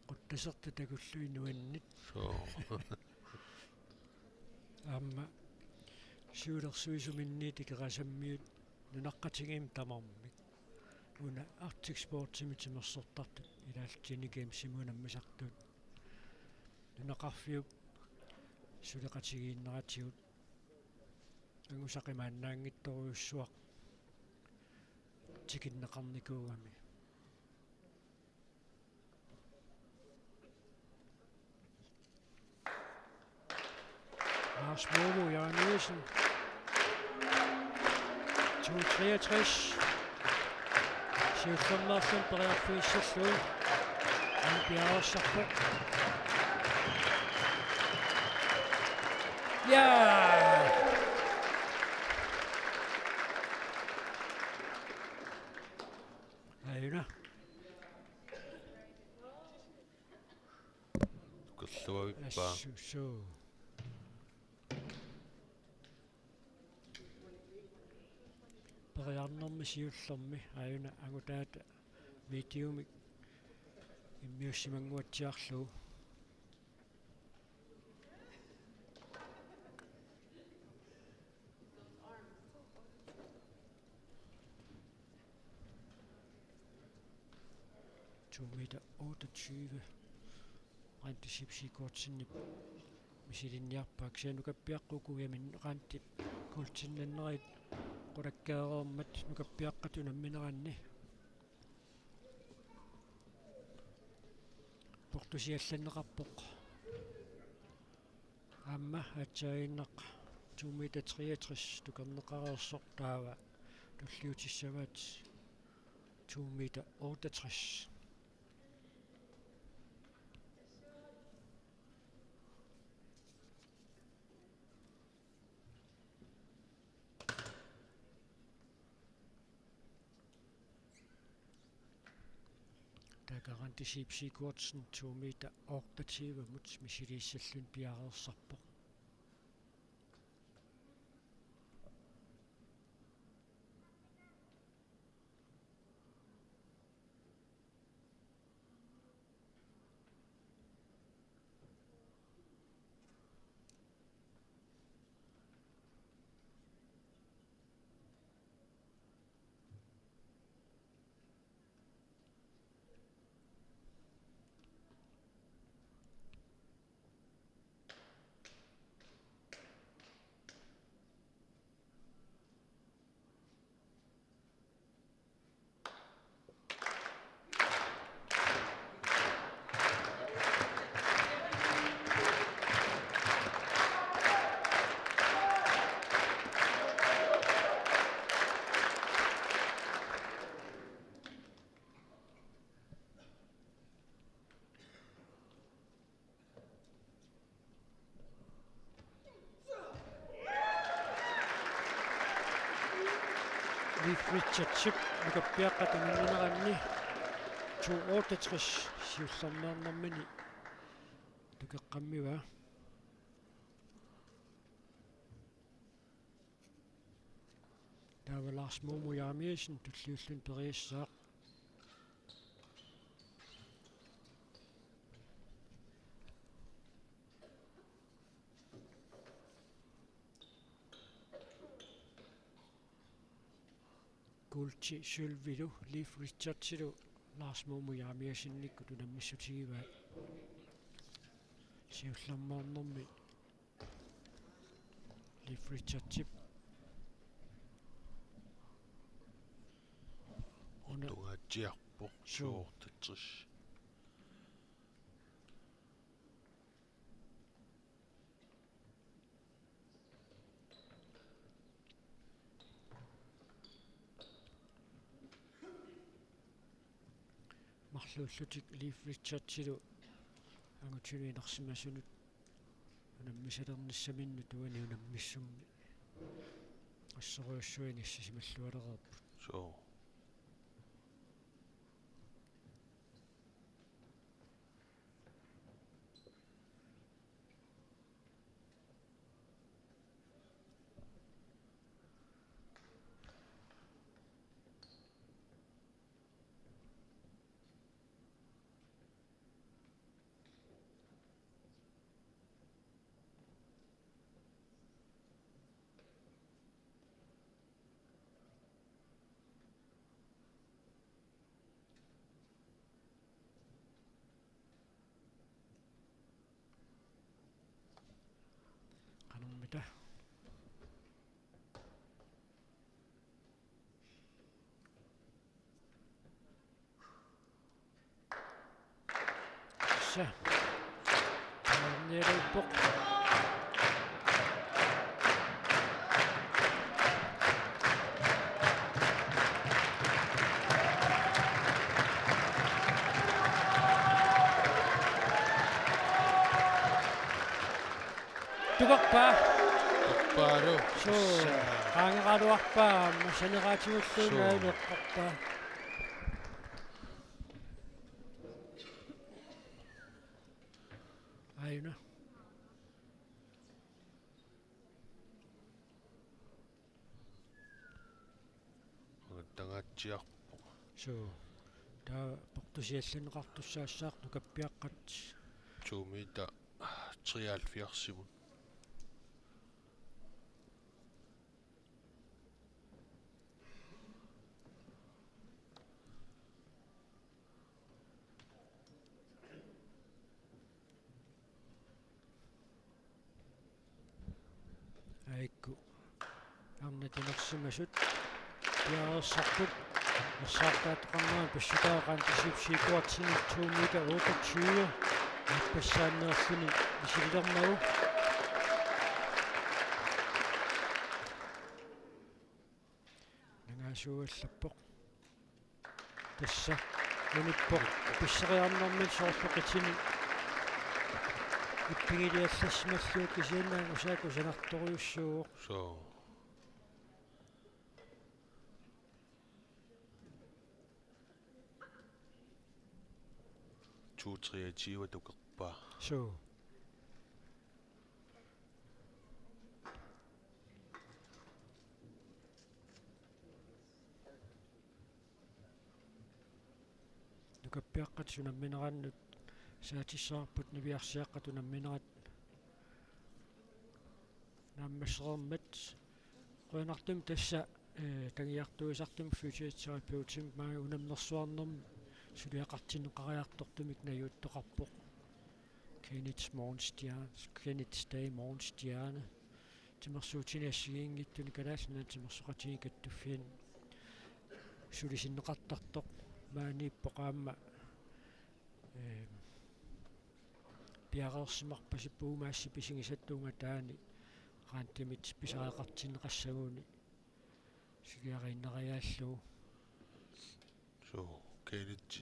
quttasерта такуллуи нуаннит so аама сиулерсуисуминниит икерасаммиут нунаққатигиим тамармик уна Arctic Sports-ими тимерсортартут илаалтини геймсимунаммасартут нунақарфиуп сулеқатигииннератигут ангусақимааннаангитторуйуссуақ тикиннеқарникуугами Lars Momo, Jørgen Nielsen. 2-63. Sjælfummersen bræder fysisk slået. Han bjerger sig på. Ja! Aina. Kulluavippa. Så. Periarnermi siullermi ajuna angutaata mediumik иммиуссимангуатсиарлугу Meter 28 rentesipsikortsinip misilinniarpaak sianukappiaqqukuyamin rantip kultinnannerit qulakkaeroormat nukappiaqqatunammineranni portusiallanneqarpoq amma atsainneq 2 meter 63 tukerneqareersoq taava tulliutissavaat 2 meter 68 Garantisipsikortsen 2 meter 28 mut misiliissallun piareersarpoq Richardship nukappiaqqatunimmineranni 268 siullarneernermini tukeqqammiva taava Lars Muumujaamiisen tulliullun periissaaq Gulchi sylvilu Leif Richardsilu Lars Muumujaamiasinnikku tunammissutigivaa siullarmaarnermi Leif Richardsip tungaatiarpoq suortatris marluullutik Leif Richardsilu angutiliinersimasunut unammisalernissaminnu tuani unammissummi assoriussuini issisimallualereerput so qanermita sa neruppoq tuqarpaa Paro. so qaangeraluarpaa massaneraatiulluunaalu eqqarpaa ayuna Tangaatiarpoq so таа портусиаллинеқартуссаассаарту каппиаққат туумита 73-симун аикку арнатинерсимасут пиаерсартут ассаартаатоқарнаа пассутаагаан тисипсиикуартсини 2 meter 28 аппассааннеерлүни исиллернагу нагаасууаллаппоқ тасса нуниппоқ писсериарнэрмил соорлоқитини иппигилиаллассималлуут кисианнаан усааку санарторюссууоқ so туутриатива тукерпаа so нукаппиаққат сунамминераннут саатиссаарпут навиарсиаққатунамминерат нааммассерермат қуинартум тасса тагиартуисартум фьючертерапеутим маа унамнерсуарнерм сулиақартинеқариартортумик наюуттоқарпоқ Kenneth Day Morgenstjerne тимерсуутиниассигиингиттуни калааллана тимерсоқатиги каттуффиан сулисиннеқартартоқ мааниппоқаама пиарерсимарпасиппуумаасси писигисаттуунга таани qaantимит писаақартинеқассагууни сигиарииннериааллуу so Kenneth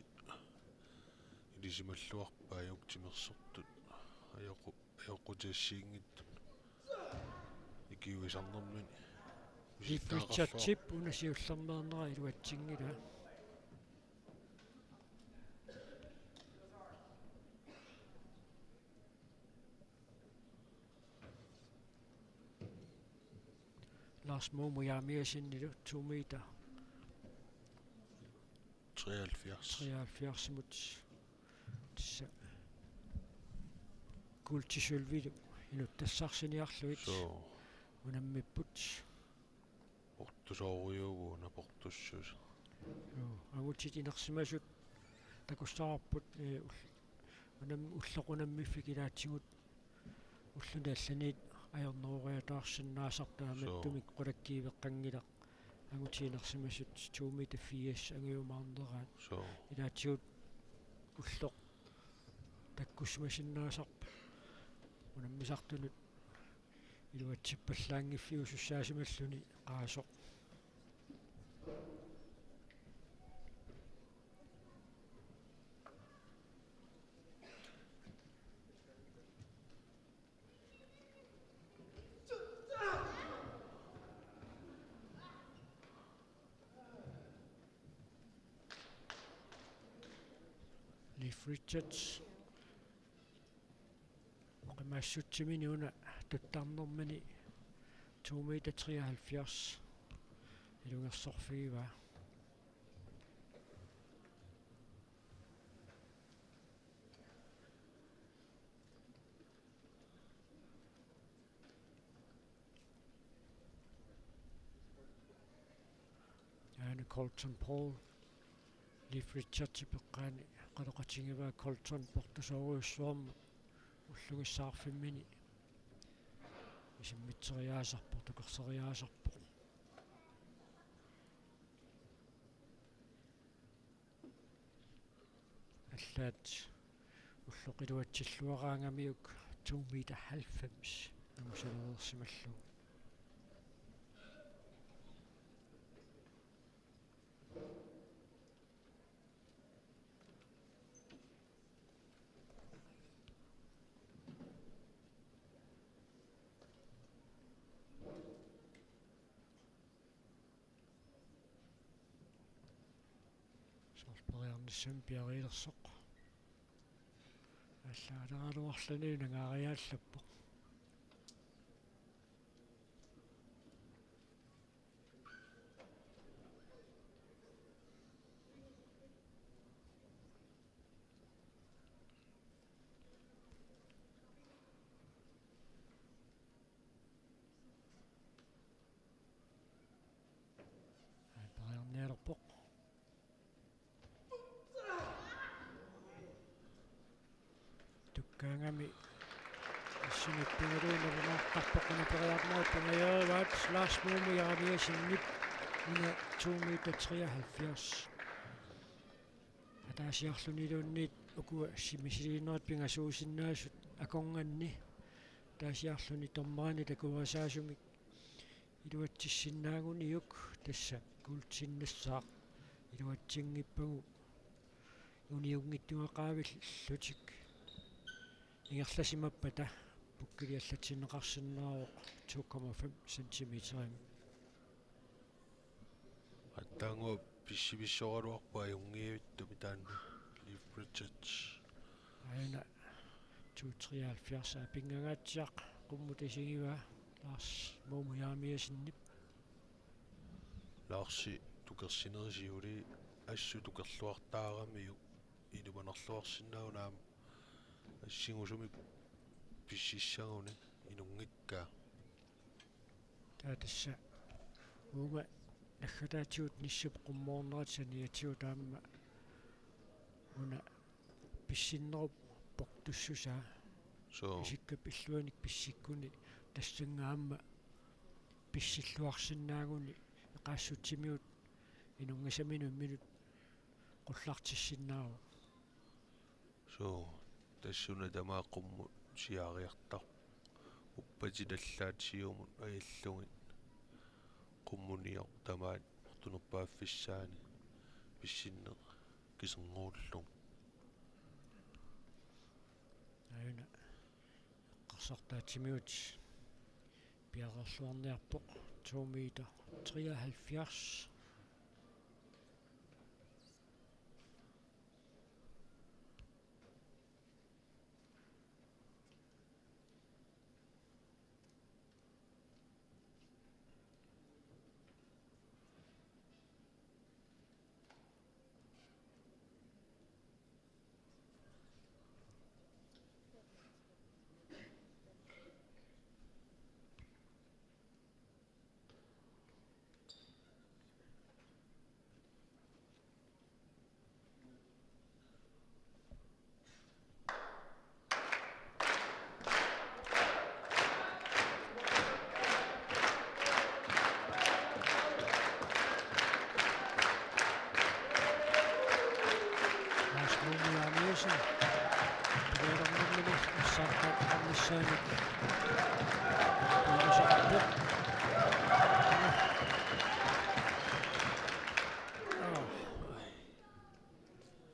илисималлуарпаа юктимерсортут аёқутиассиингитту икиуисарнэрмини Richard унасиуллернернера илуатсингила Lars Momo-Jamiasinnilu 2 meter 73 mut tissa kultisylvilu inuttassarсиниарлуит so унаммиппут портусоориугуна портуссус агутит инерсимасут такуссаарпут унам уллоқунаммиффикилаатсигут уллунаалланит аернеруриатаарсиннаасартааматтумик қулаккиивеққангилақ агутиинерсимасут 2 meter 4 ангиумаарнераат so илаатсигут уллоқ таккусмасиннаасарпа унаммисартунут илуатсиппаллаангиффиу суссаасималлуни qaasоқ Leif Richards оқимаассутсимини туттарнэрмани 2 meter 73 илунгерсорфигива Anne Colton Paul Leif Richards пеққаани қалоқатингива Colton портусооруйуссуарма уллугиссаарфиммини исиммитсериаасарпо тукерсериаасарпо аллаат уллоқилуатсиллуараангамиук 2 meter 90 намусалерсималлу сорпариарниссам пиариилерсоқ аллаадаалуарлани нагаариааллаппо Nerpok. Tukkaangami issunippingeruina runaartarpoquna periarnaa pingayeruat Lars Mumu yaramiasinnip ina 2 meter 73. Ataasiarluniluunniit ukua simisiliinerat pingasuusinnaasut akonganni taasiarluni tormarani takuasaasumik iluatissinnaaguniuk tassa kultsinnassaq iluatsiнгиппагу униунгиттуақаавил лутик ингерласимаппата пуккилиаллатсинеқарсиннаароқ 2,5 сантиметрами аттаангуа писсивиссооралуарпа юнгиивиттуми таанна Leaf Richards аина 273 пингагаатсиақ qummutisingива Lars Mumu yaramiasinniп Larsi tukersinerisiuli assu tukerluartaarammiu ilumанерлуарсиннаунаама ассигусумик писсиссагуни инунгиккаа таатасса уга наггатаатиут ниссуп qummoorneratсаниатиу таама уна писсиннеруп портуссусаа so исикка пиллуаник писсиккуни тассангаама писсиллуарсиннаагуни эқаассутсимиут инунгасамину минут qullartissиннаару so тассуна тамааққумму сиариартар уппатилаллаатсиумут аяллугит qummunior tamaat ortunerpaaffissaani писсиннеқ кисенгууллум аина qarсартаатсимиут пиарерлуарниарпоқ 2 meter 73.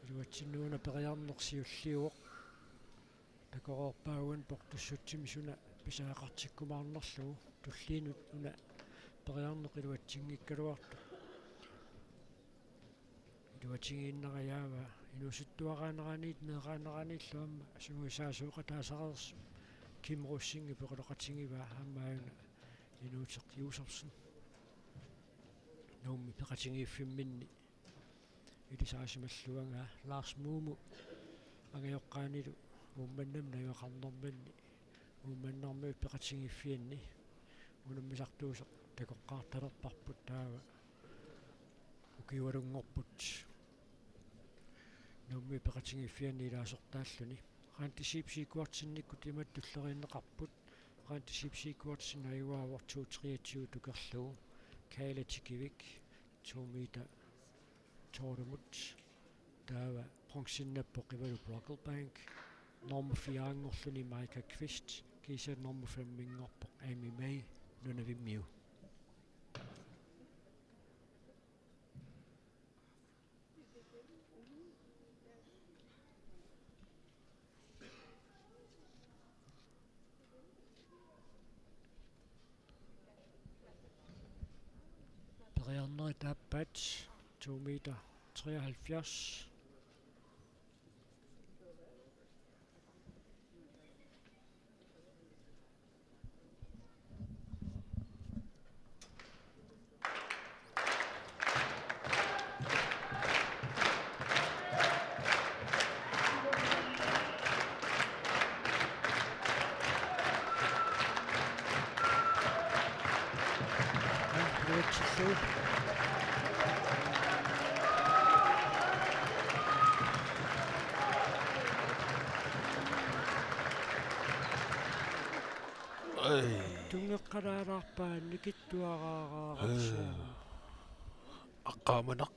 Iluatsinnuuna periarnersiulliuoq takoroorpaaguan portussutsim suna pisaaqartikkumaarnerlugu tulliinut una periarneq iluatsinngikkaluartu iluatsingiinnariaava inusuttuaqaaneraniit neeqaaneraniilluamma suguisaasuuqataasaqersu Kim Russingi peqaloqatingiva aammaayuna inuuteq Juusersen nuummi peqatingiiffimminni илисаасималлуанга Lars Mumu агиоққааниlu уумманнам наюақарнэрманни уумманнэрми пеқатингиффианни унаммисартуусеқ такоққарталерпарпут таава укиуалунгорпут нумми пеқатингиффианни илаасортааллуни qaantisipsiikuartinnikku timattullerиннеқарпут qaantisipsiikuartin аюаавор 223 тукерлугу каалатикивик 2 meter toorumut taava bronsinappo qivalu Brocklebank nummer 4 Maika Kvist kisa nummer 5 Amy May nunavimmiu periarneri taappaat 2 meter 73. Ja, det er qalaalaarpaan nikittuaraaraa Aqaamanaq.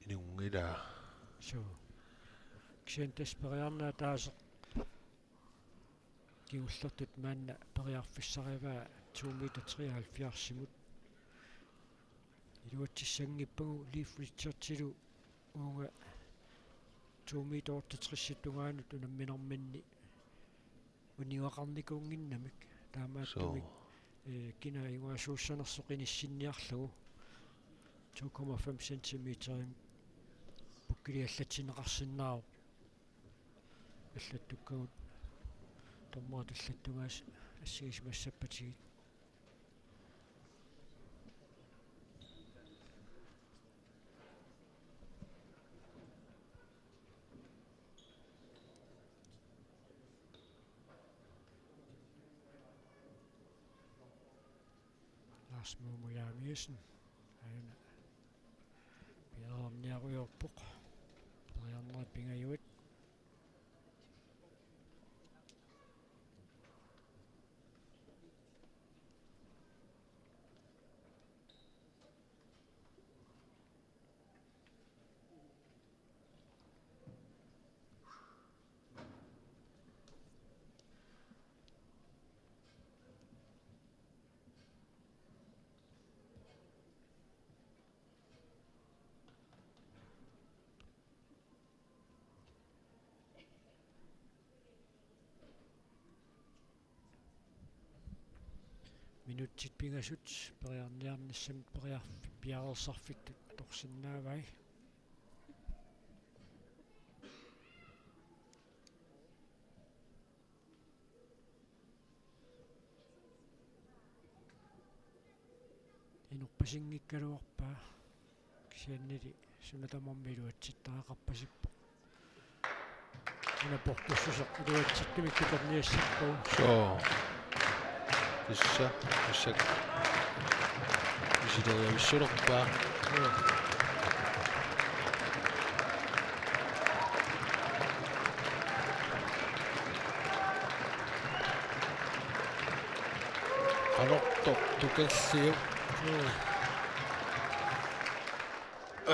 Inungila. so ksentas periarnaa taaseq kiullertut maanna periarfissarivaa 2 meter 73 iluatsissangippagu Leif Richardsilu uunga 2 meter 68 tungaanut unamminermanni uniuaqarnikuunginnamik taamaattumik kina inguasuussanersoqinissinnniarlugu 2,5 centimeter pukkiliallatineqarsinnaaru аллаттуккагут томмаатуллаттугаас ассигис массаппатигит Lars Mumujamiusen aina piaarniaruyorpoq periarnerat pingajuit минутсит пингасут периарниарниссам пиареерсарфиттут торсиннаавай инерпасингиккалуарпаа кисианнили сунатамармилуатситтаақарпасиппо инапортуссусеқ илуатситтумиккутерниассиппуу So. Tissa. Isiteriavissulorpaa. Qalortoq tukalliu.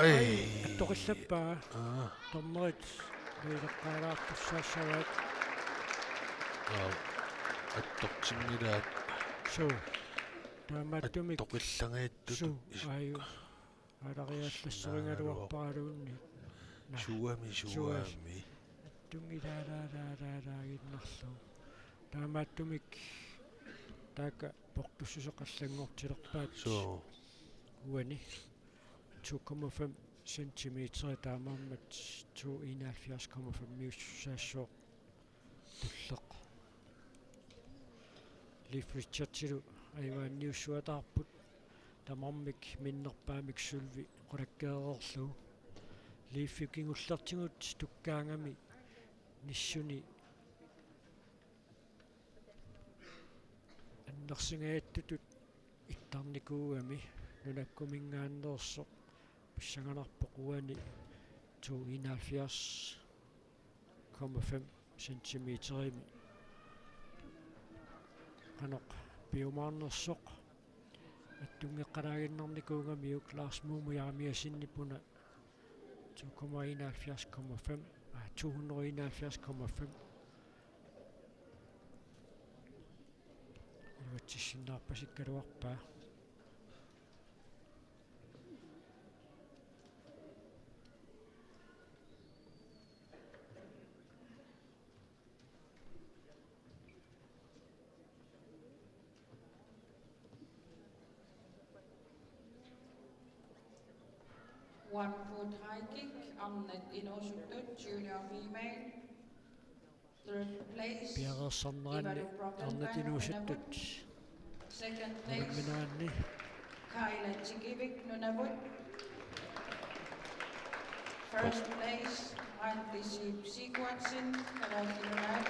Ai. тоқиллаппаа торнерит луилеққаалаартуссаассаваат Аттортингилаат. so таамааттумик Toqillangaittu. су аю алариаллассерингалуарпаралуунни Suami. тунгилаалаалаагиннарлу таамааттумик таaka портуссусеқаллангортилерпаат So. уани 2,5 centimeter таамааммат 271,5 миуссаассоо туллеқ Leif Richardsilu айваанниуссуатаарпут тамармик миннерпаамик сулви qulakkeereerlu Leif кингуллертигут туккаангами ниссуни аннерсингааттутут иттарникуугами нунаккумингааннерсо писсаганарпоқ уани 271,5 сантиметрими канақ биомаарнерсоқ аттунгеққалаагиннарникуугамиук Lars Mumujamiusinнипуна 271,5 271,5 илуатсиссиннаарпасиккалуарпаа One foot high kick, Amnet Inosutut, junior female. Third place, пиареерсарнеранни арнатинуусаттут second place, минаанни Kaila Tsikivik Nunavut. First place, Antti Sigvardsen, Kalakinunat.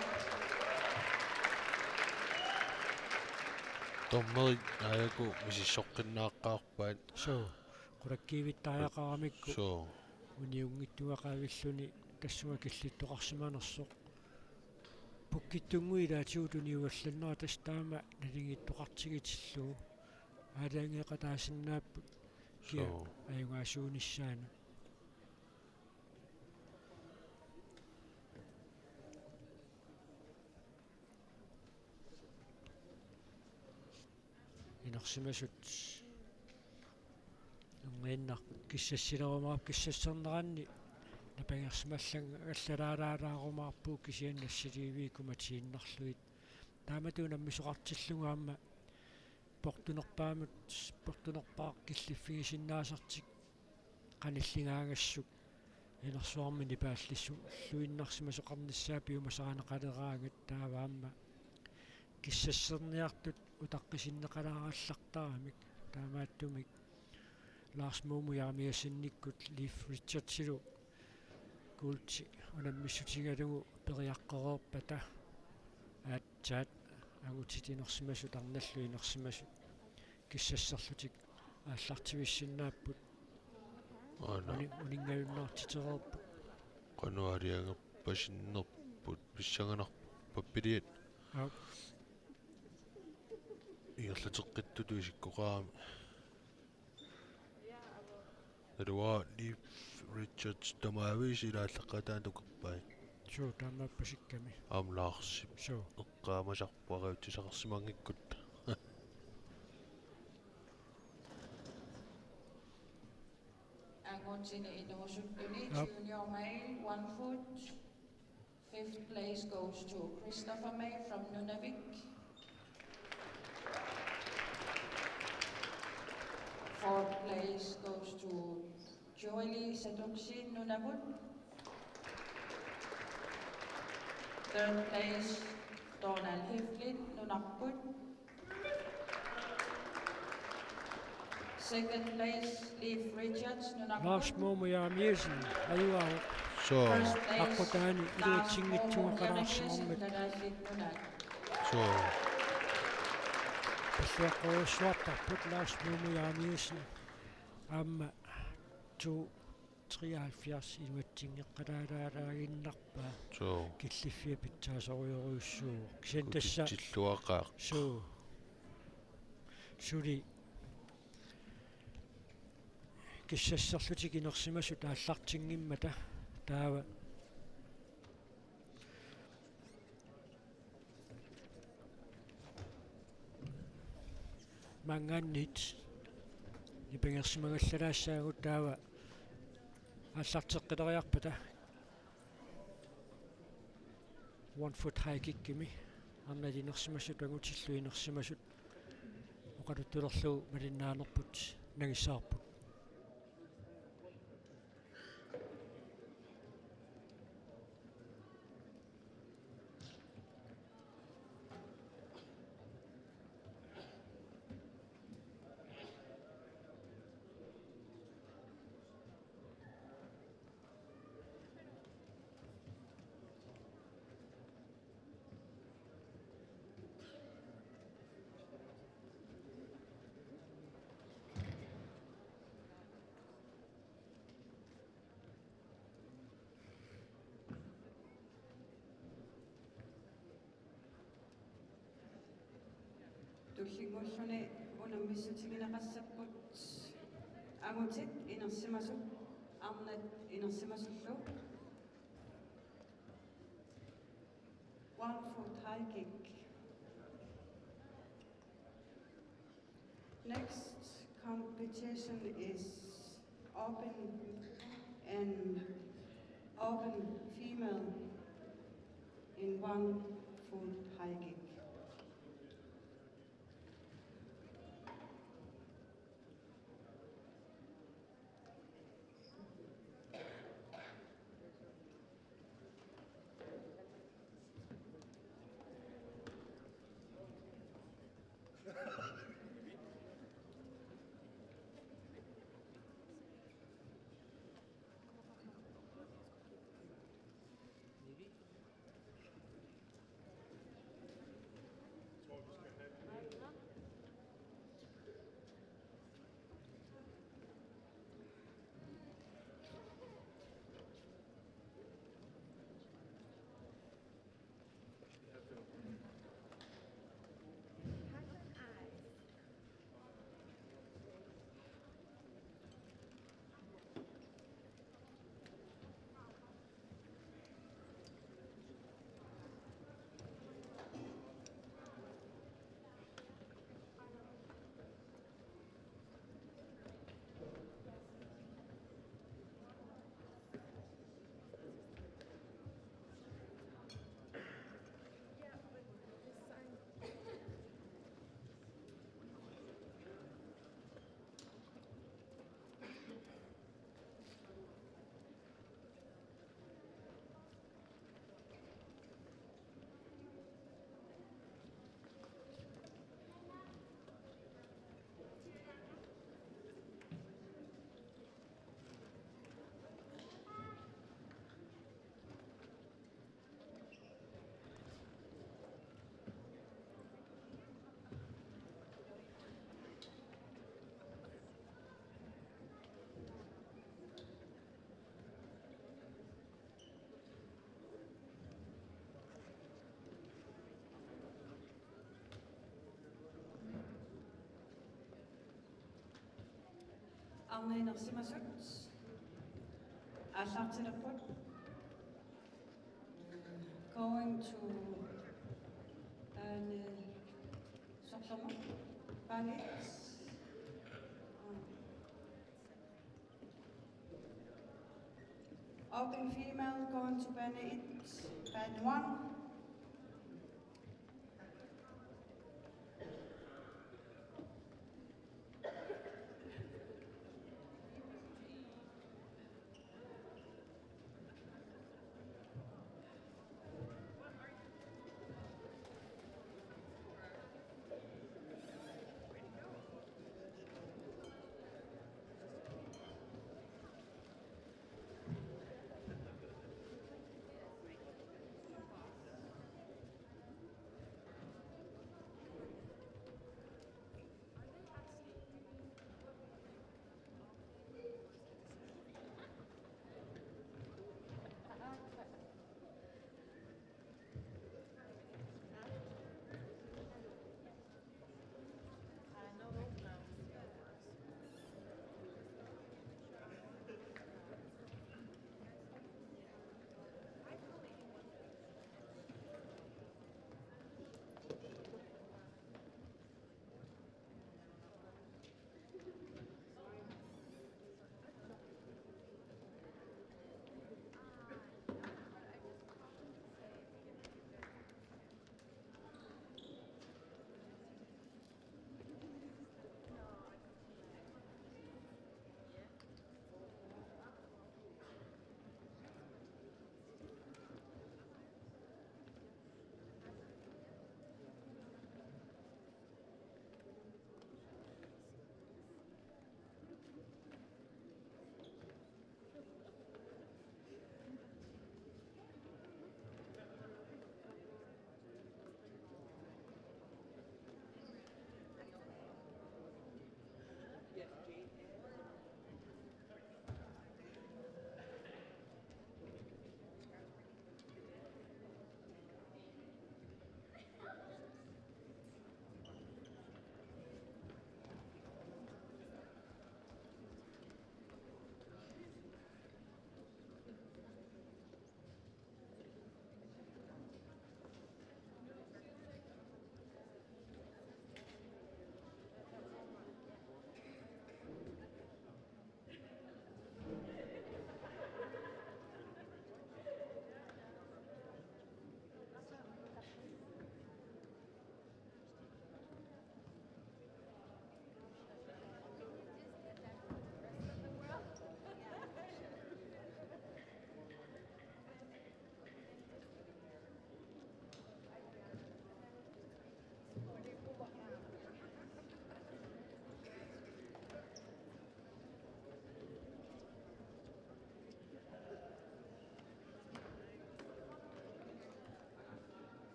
Tommerit aayaku misissoqqinnaaqqaarpaat. so qulakkiivittaajaqaramikku So. uniunngittuaqaavilluni тассуа киллиттоқарсиманерсоқ пуккиттунгуилаатиутуни уалланнера тастаама налингиттоқартигитиллуу аалаангеқатаасиннааппут киа аюнгаасуунissaана инерсимасут нгиннар киссассилерумаап киссассернеранни напангерсималлан аллалаалаараарумаарпуу кисианнассиливикуматииннарлуит тааматуна мисоқартиллунгаама портунерпаа киллиффигисиннаасартик қаниллингаагассук инерсуармини пааллиссу луиннарсимасоқарниссаапиума саанеқалераангат тааваама киссассерниартут утаққисиннеқалаараллартарамик таамааттумик Lars Mumujaamiasinnikkut Leif Richardsilu kuulti unammissutingalugu periaqqereerpata aatsaat agutitinersimasut arnallu inersimasut kissasserlutik ааллартивиссиннааппут унингаюннаартитерерпу qanuariangappasinnerput pissanganarpappiliat иерлатеққиттуту исиккоқарами Erwa Leif Richards tamaavisi ilaallaqataan tukuppai суу таамааппасикками амлаарсип суу эққаамасарпариутсисақарсимангиккут Angotine Inusuttuni Junior Male 1 foot. 5th place goes to Christopher May from Nunavik. 4th place goes to Joeli Satuksi Nunavut. 3rd place Donald Hiflin Nunavut. 2nd place Leif Richards Lars Nunavut. Mumujaamiasin аюаа so аққутаани илуутсингитсуақалаарсимармат so писсуаққоруссуартарпут Lars Mumujaamiasin аама 273 илуатсингеққалаалаагиннарпаа so киллиффиа питсаасориоруйуссуу кисиан тасса тиллуақаа суу сули киссассерлутик инерсимасут ааллартингиммата таава манганнит ипенгерсимагаллалаассаагут таава ааллартеққилериарпата 1 foot high kick кими арналинерсимасут ангутиллу инерсимасут оқалуттулерлуу малиннаанерпут нагиссаарпут Tullingulluni unammissutinginaqassapпут агутит инерсимасут арнат инерсимасуллу 1 foot high kick. Next competition is open female in 1 foot high kick. Arneinersimasut. Allartilaput. Going to Soklama. Banit. Open female going to Banit. Band 1.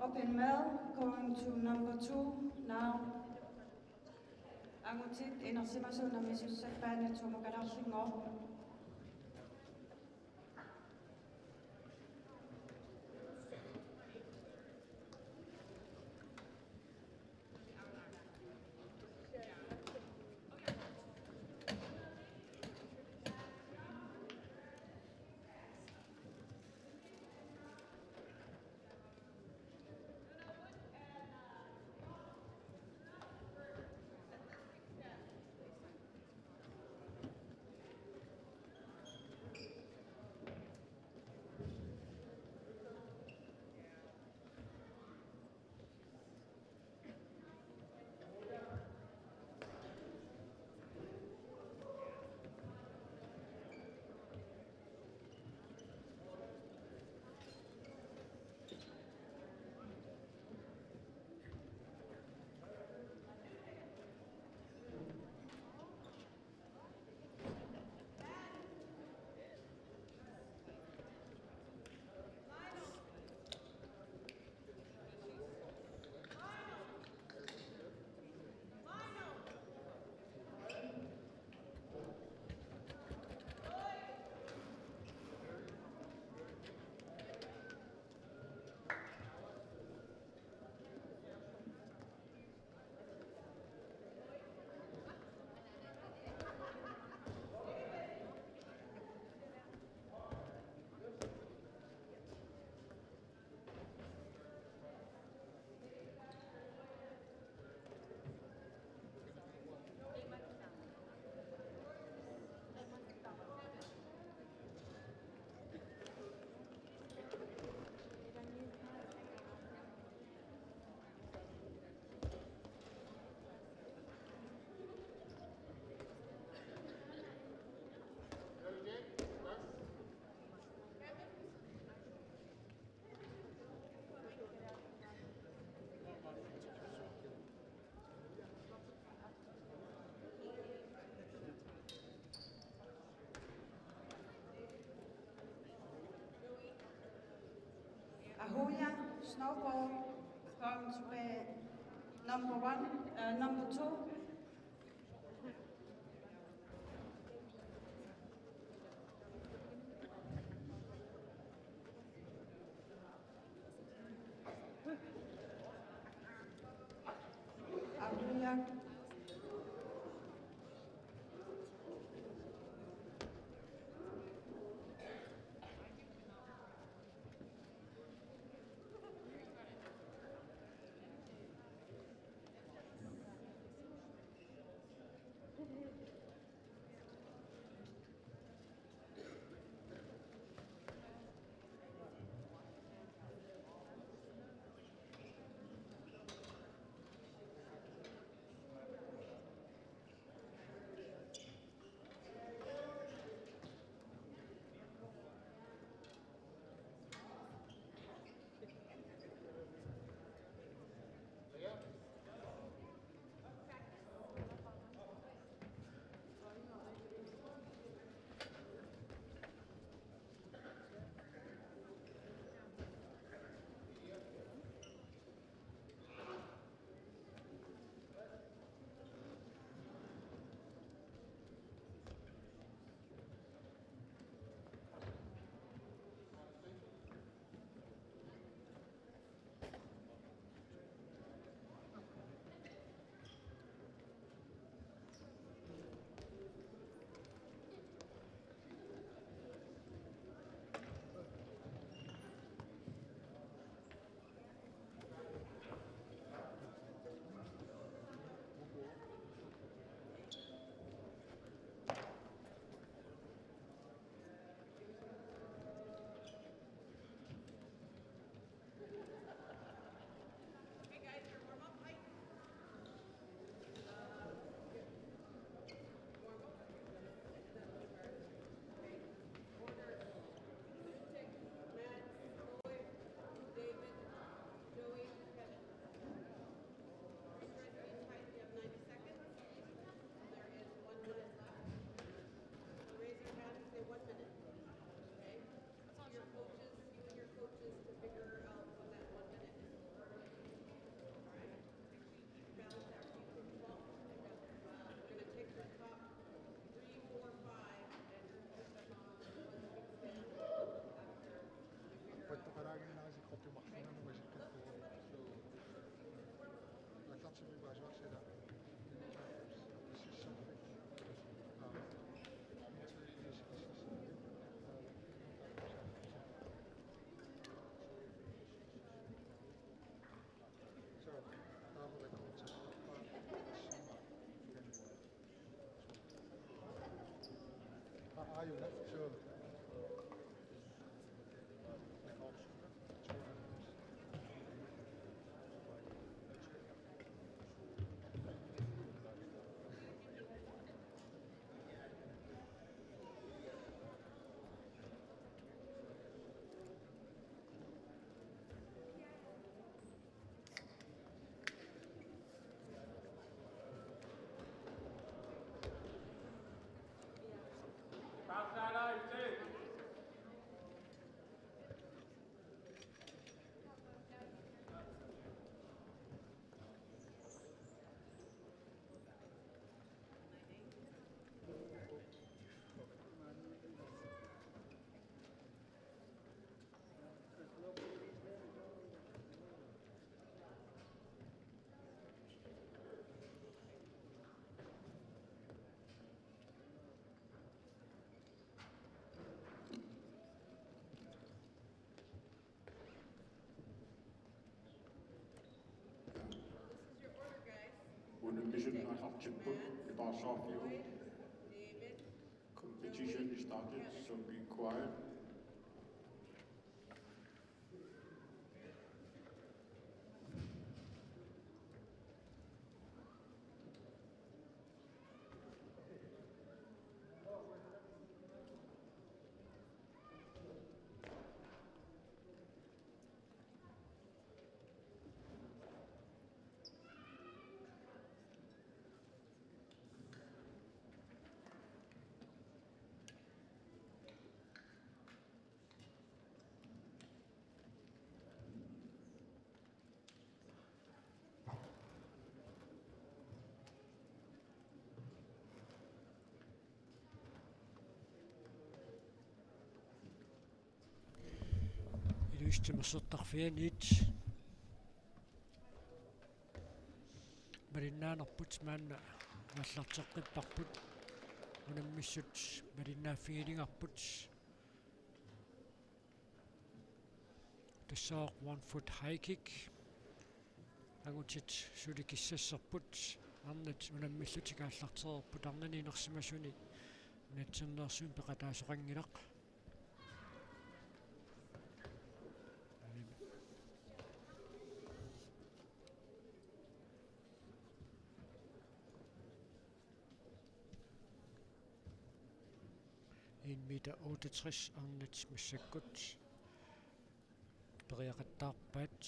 Open male going to number 2 now. Angutit Enersimasun Namisus Bane Tomokarashingo. Ahoya, snowball, going to be number 2. Ahoya. On a mission I have checkpoint about Shawfield. Competition is started, so be quiet. Lystimersertarfianit marinnaanarput maanna маллартеққиппарпут унаммиссут малиннааффигилингарпут тассаақ 1 foot high kick агутит суликиссассерпут арнат унаммиллутикааллартерерпут арнани нерсимасуни натсернерсуун пеқатаасоқангилақ meter 68 arnat missakkut periaqattaarpaat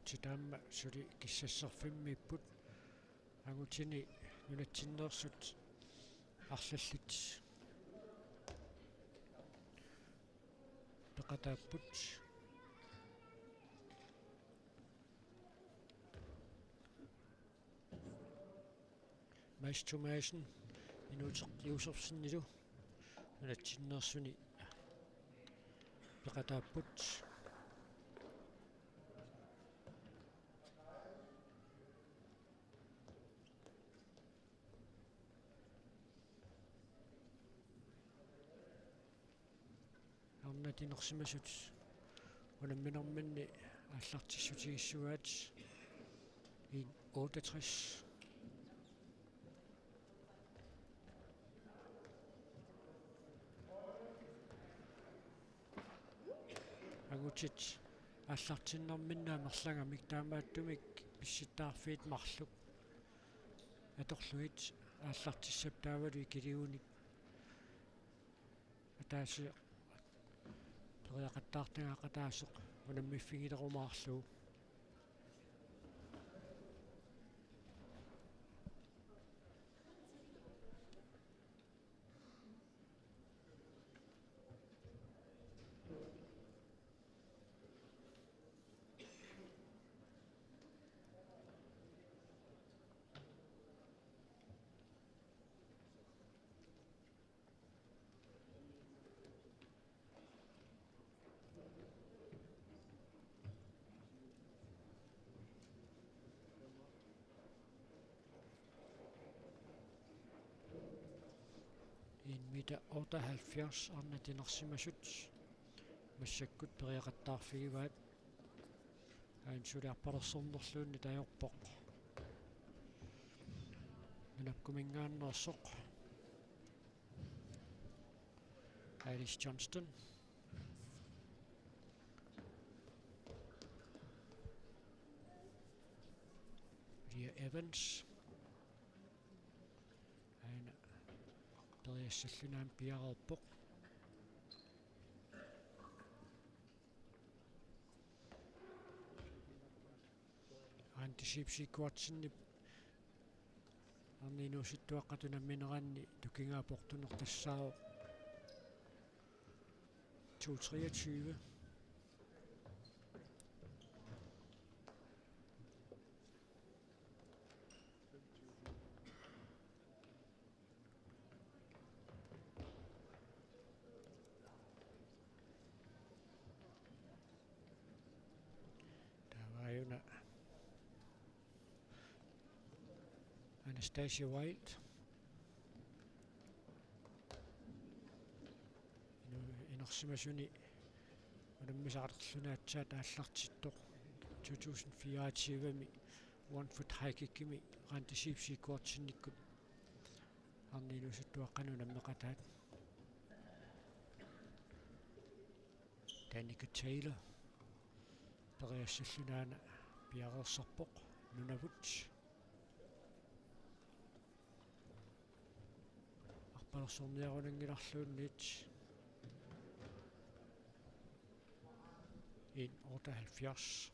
agutitaamma suli kissasserfimmiipput agutini nunatsinneersut arlallit peqataapput maistumaasen inuuteqqiusersinnilu nunatsinneersuni peqataapput арнатинерсимасут унамминерманни ааллартиссутигиссуаат ин 68 агутит ааллартиннэрминнаа мерлангамик таамааттумик писситтаарфиит марлук аторлуит ааллартиссап таавалуи килиуник атааси periaqattaartagaaqataasoq unammiffigilерумаарлуу meter 78 arnatinersimasut massakkut periaqattaarfigivaat aansuliarpalersornerluunni tajorpoq nunakkumingaannersoq Alice Johnston Ria Evans periassallunaan piareerpoq antishipsikuartinnip arniinuusittuaqqatunammineraanni tukingaaportunertassaao 223 Anastasia Wild inersimasuni unammisaqarlunaatsaat aallartittoq 2024-mi 1 foot high kickimi qantisipsikuartinnikkut arniilusuttuaqqanu nammeqataat Danica Taylor periassallunaan piareerserpoq nunavut arpalersorniarunangilarluunniit in 78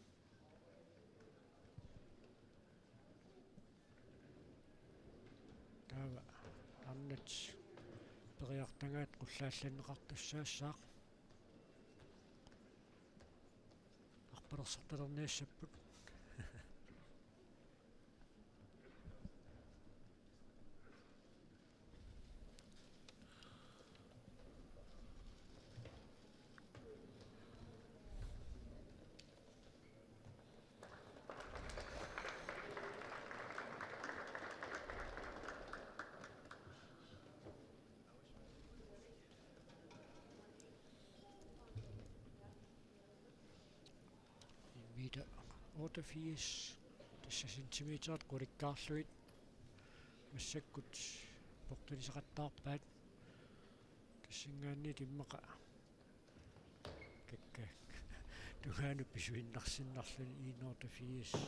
таава арнат периартангаат qulлаалланнеқартуссаассаақ арпалерсарталерниассаппут meter 88 tässä sentimeter qurikkaarluit massakkut portulisaqattaarpaat kissingaanni timmaqa kakka tuhaanu pisuinnarsinnarluni 88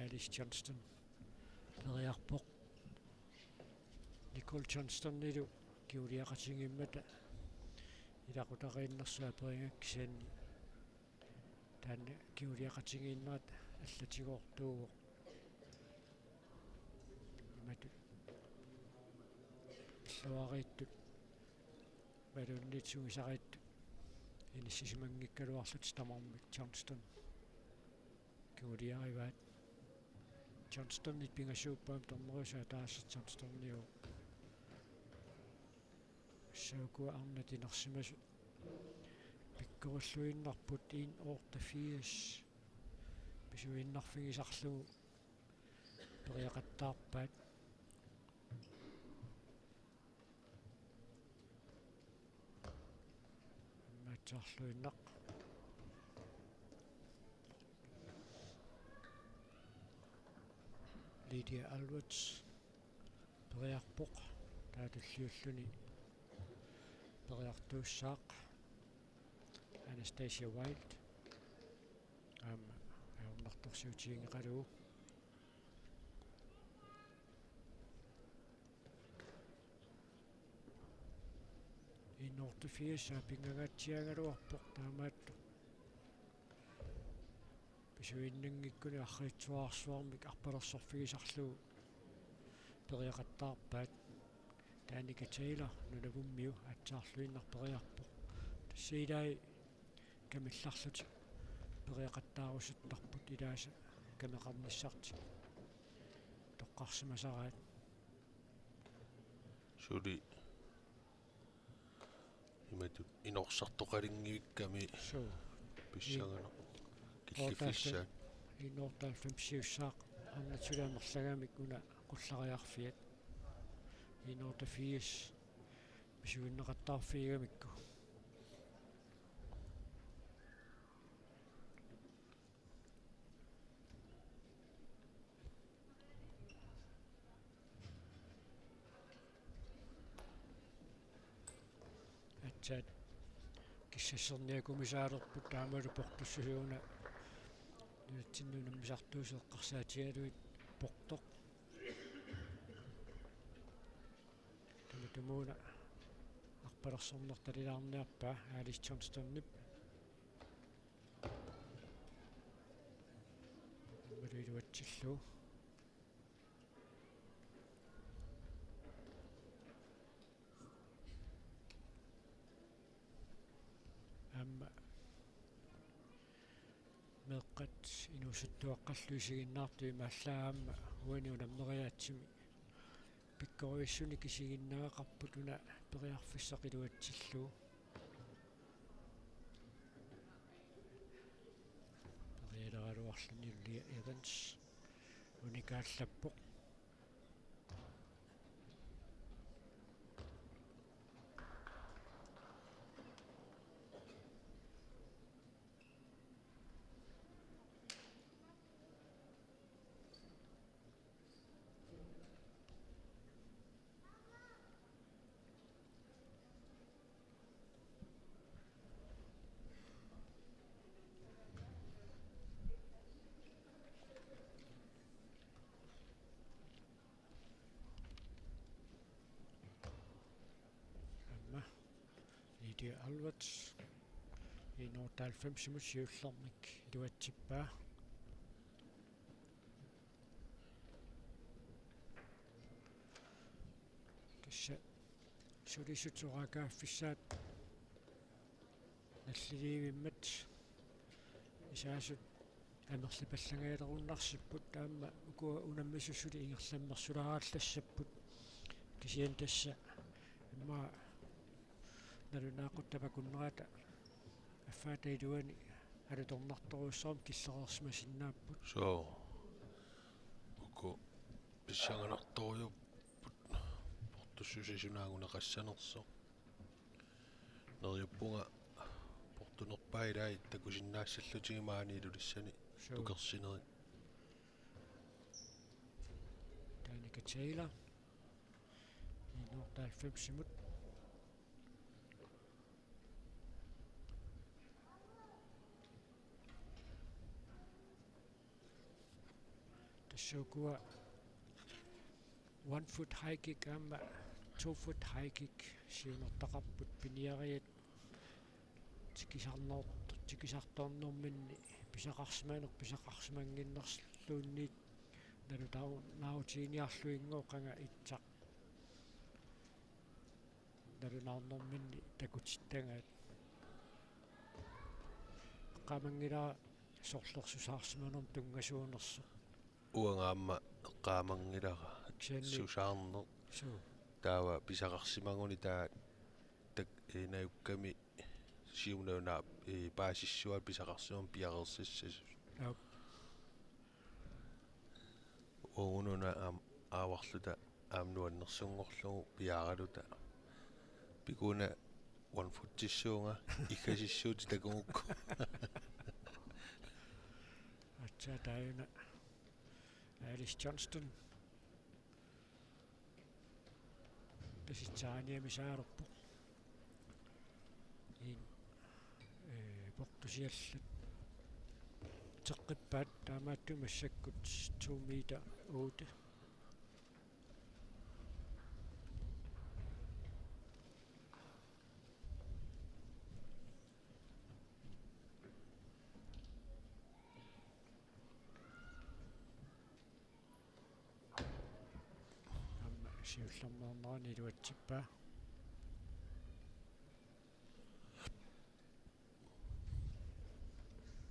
Alice Johnston periarpoq Nicole Johnston nilu kiuliaqatingimmata ilaqutariinnersuа periangakkisaanni таанна киулиақатигииннаат аллатигоортуугу имату лаварииттут малуннитсугисариитту иниссисимангиккалуарлут тамармик Johnston киулиариваат Johnston нит пингасууппаам торнерусаа таассат Johnston-ниу саукуа арнатинерсимасу pikkurulluinnarput 1:80 pisuinnarfigisarlugu periaqattaarpaat matsaarluinnaq Lydia Alwards periarpoq taatulliulluni periartuussaaq Anastasia Wild aunartorsiutiingeqaluu innortufiassa pingagaatiagaluarpoq taamaattu pisuinnangikkuni arriitsuarsuarmik arpalersorfigisarlugu periaqattaarpaat Danica Taylor nunavummiu atsaarluinnarperiarpoq tassiilai камилларлути периақаттаарусуттарпут илааса камеқарниссарти тоққарсимасараат сули имату инорсартоқалингивикками писсагана киллифиссаа инортаалфамсиуссаақ арнатсулаамерлагамик уна қуллариарфиат инортафиис писуиннеқаттаарфигамикку atsaat киссассерниакумисаалерпут таамалу портуссугуна нутсиннунаммисартуусеэққарсаатигалуит портоқ таматумуна арпалерсорнерталилаарниарпаа Alice Johnstonнип малуилуатсиллуу амма меққат инусуттуаққарлуисигиннаартуи мааллаамма уаниунаммериаатсими пиккориуссуни кисигиннаақарпутуна периарфиссақилуатсиллуу периалералуарлуни Лия Эванс уникааллаппоқ Lydia Alwards инортаалфамсимуссиуллэрник илуатсиппаа тасса сулисутураакааффиссаат наллиливиммат исаасут амерлипаллагаалеруннарсиппут таама укуа унаммисуссули ингерламмерсуларааллассаппут кисиан тасса имма налунаақуттапакуннерата аффаатаилуани алуторнарторуссоорм киллерерсмасиннааппут So uku писсанганарторюппут портуссусисунаагунеқассанерсо нерjuppunga портунерпаилаи такусиннаассаллутигимаани илулиссани тукерсинери Danica Taylor i 1990 tassukua 1 foot high kick amma 2 foot high kick siunertaqarput piniariat tikisartornumminni pisaqarsimanginnerluunniit nautiiniarluinngooqanga itsaq nalunaarnerminni takutittagaat qaamangila sorlersusaarsimanerm tungasuunersu уангаама эққаамангилара сусаарнер таава писақарсимагуни таа так инаюкками сиунаунаап паасиссуат писақарсимам пиарерсиссасу оонуна ааварлута аамнуаннерсунгорлугу пиааралута пикуна 1 foot тиссуунга иккасиссуути такугукку атса таина Alice Johnston таситсааниамисаарерпу ин портусиаллат теққиппаат таамааттумассаккут 2 meter 8 siullernernerani luatsippa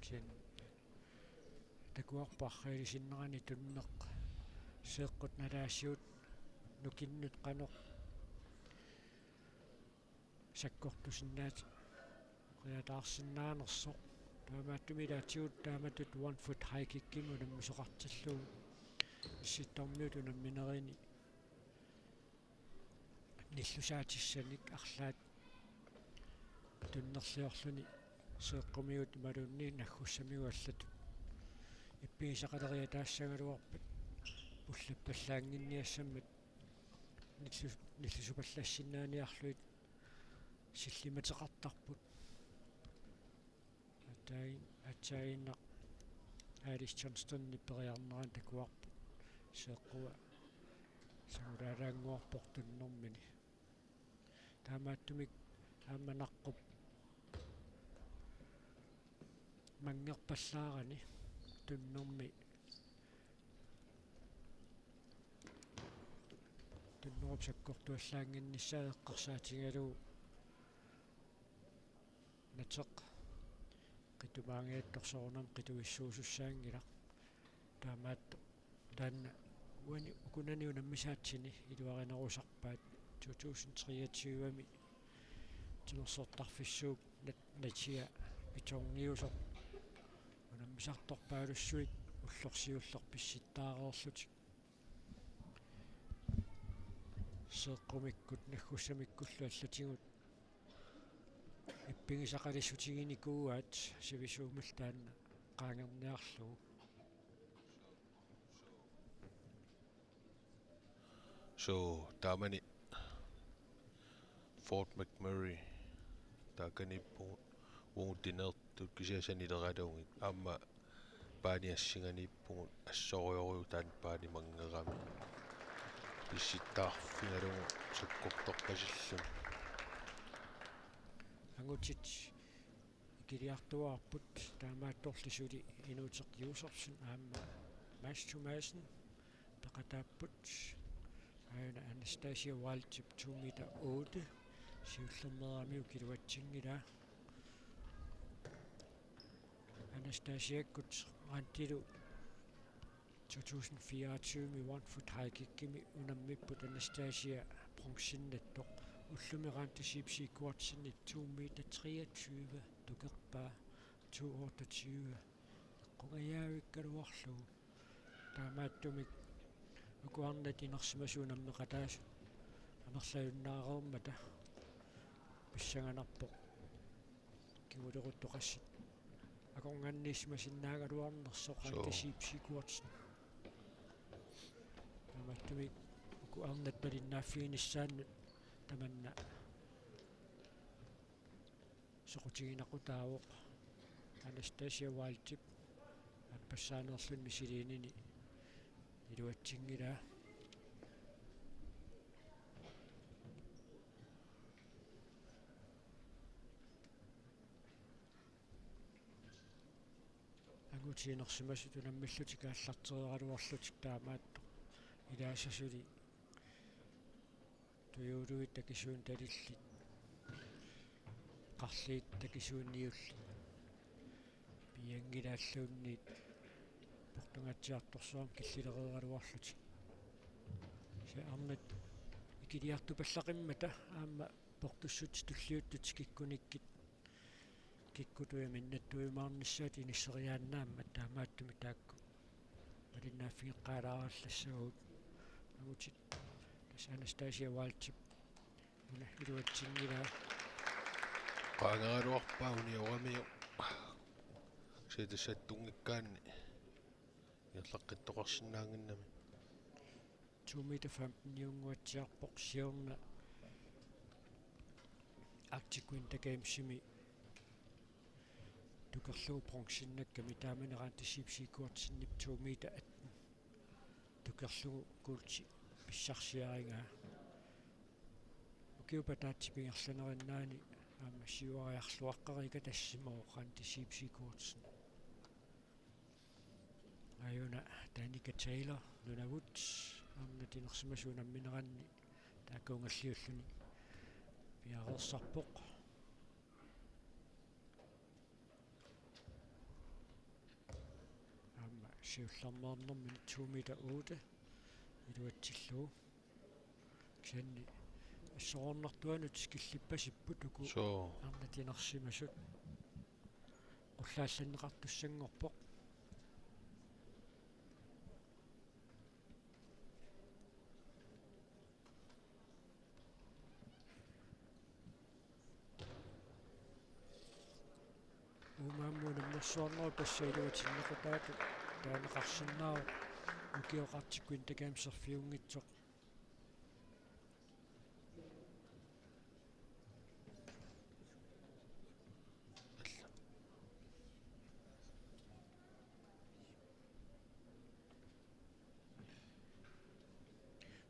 kin takuarparriilisinnerani tunneq seeqqut nalaassiut nukinnut qanoq sakkortusinnaati qiataarsinnaanersoq taamaattumilaatigut taamatut 1 foot high kickingu nammisoqartallugu issittormiut unamminerini ниллусаатиссаник арлаат туннерлиорлуни сеэккумиут малунни наггуссамигу аллату иппигисақалерия таассагалуарпат уллаппаллаангинниассаммат ниллусупаллассинааниарлуит силлиматеқартарпут атаинна Alice Johnston ниппериарнеран такуарпут сеэккуа сагулаалаангуарпортуннэрмини таамааттумик аамманаққуп мангерпаллаарани туннэрми туннеруп саккортуаллаангиннссаа эққарсаатингалуу натеқ qitumaangiattorsorunam qituissuusussaangila taamaattu taanna uani ukunani unammisaatsini iluarinerusarpaat 2023-ami timersortarfissuuk natia pitorniusoq unammisartorpaalussuit ullorsiullerpissittaareerlutik seeqqumikkut naggussamikullu allatigut иппигисақалиссутигиникууаат сивисуумал таанна qaangerniarlugu so taamani Fort McMurray taakanippu uutinertut kisiasanileralungit aamma paaniassinganippugut assorioriu taan paani mangerami pissittaarfingalungu sakkortorpasillum ангутит ikiliartuarput taamaattorlisuli inuuteq usersun aamma Mass Thomasen peqataapпут Aina Anastasia Waldchip 2 meter 8. Siullernerami ukiluatsingila. Anastasia Kuts Rantilu 2024 mi 1 foot high kickimi unammipput Anastasia bronsinnattoq ullumi siipsiikuartinni 2 meter 23 tukerpaa 228 qungayaavikkaluarlugu taamaattumik ukuarnat inersimasuunammeqataasut anerlajunnaaqermata pissanganarpoq kimulequttoqassat aqunganniissimasinnaaгаluарнерсоq siipsiikuartin taamaattumik ukuarnat talinnaaffiinissaannut tamanna soqutiginaqutaavoq Anastasia Waldchip appasaanerlunni siliinini iluatsingilaa angutiinersimasut unammallutik aallarteriqaluarlutik taamaatto ilaassasuli tuyuluit takisuun talillit qarliit takisuunniulli piangilaalluunniit portungatsiartorsuam killileriqaluarlutik se arnat ikiliartu pallaqimmata aamma portussut tulliuttut kikkunikkit kikkutuya minnattuimaarnissaat inisseriaannaamma taamaattumi taakku malinnaaffigeqqaalaarallassagut agutit tas Anastasia Waldchip una iluatsingilaa qaangaaluarpaa unioramiu siitassaattungikkaanni iallaqqiттоқарсинаангиннами 2 meter 15 niunguatsiarpoq siorna Arctic Winter Gamesimi tukerlugu bronsinnakkami taamaneqaantisiipsiikuartinnip 2 meter 18 tukerlugu kuulti pissarsiaringaa ukiupataatipingerlanerinaani aamma siuariarluaqqarika tassimoo qaantisiipsiikuartin ayuna Danica Taylor nunavut aamnatinersimasuunammineranni taakkuungalliulluni piareersarpoq aamma siullarneernermin 2 meter 8 iluatsillugu kianni assорнартуанут скиллиппасиппут уку арнатинерсимасут уллаалланнеқартуссангорпоқ умааммунаммерсуарнеру пассаилуатиннеқутаату таанеқарсиннаа укиоқартиккуин такаамсерфиунгитсоқ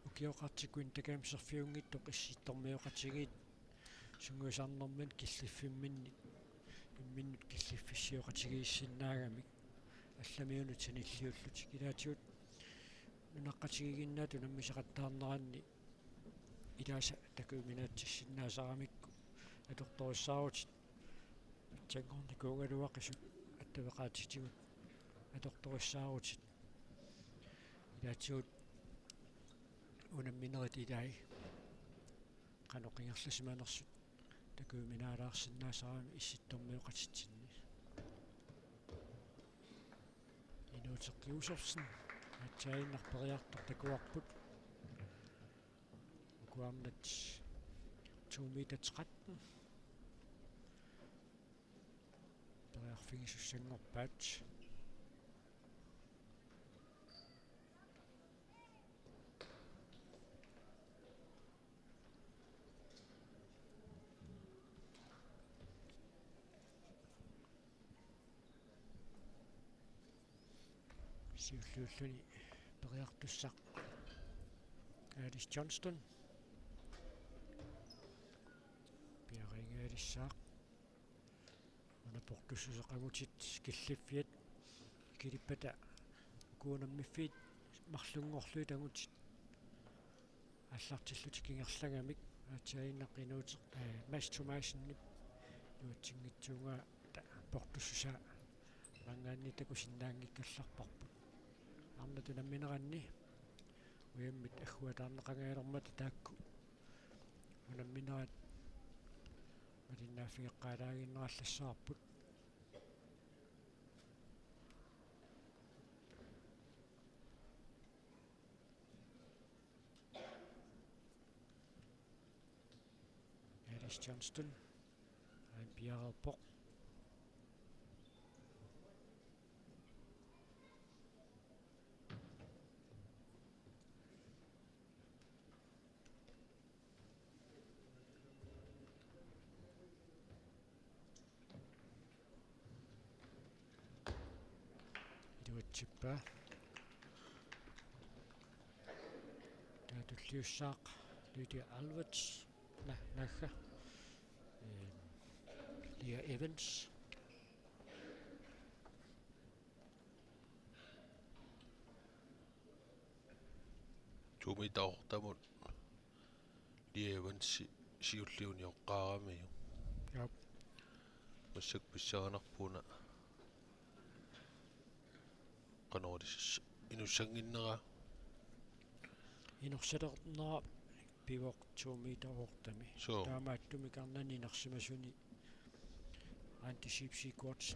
укиоқартиккуин такаамсерфиунгиттоқ исситтормиоқатигиит сунгуисаарнэрман киллиффимминни имминнут киллиффиссиоқатигииссиннаагамик алламиунут саниллиуллутик илаатиут нунаққатигигиннаату наммисақаттаарнеранни илааса такууминаатсиссиннаасарамикку аторториссаарутит тангорникуугалуақисут аттавеқаатитигут аторториссаарутит илаатиут унамминерит илаи каноқингерласиманерсут такууминаалаарсиннаасарами исситтормиоқатитсинни инуутеққиусорсин атсаиннарпериартор такуарпут укуарнат 2 meter 13 периарфигисуссангорпаат сиуллууллуни периартуссақ Alice Johnston пиарингаалиссаақ унапортуссусеқагутит киллиффиат килиппата куунаммиффиит марлунгорлуи тагутит аллартиллутик ингерлагамик атсаиннаққинуутеқ мас тумаасиннип нуатсингитсуунгаа портуссуса мангаанни такусиннаангиккалларпарпут арна тунамминеранни уяммит аггуатаарнеқангаалермата таакку унамминерат малиннааффигеққалаагиннераллассаарпут Alice Johnston and Pierre Pok. Chipper. Dat Lysak, Lydia Alvarez, Nacha, Leah Evans. Tumi taortamut Leah Evans siulliuni oqqaarami. Yep. Massak pissaanarpuna. Qanoris inussanginnera Inorsalernera pivoq 2 meter ortami. So Taamaattumi karnani inersimasuni anti-ship sequats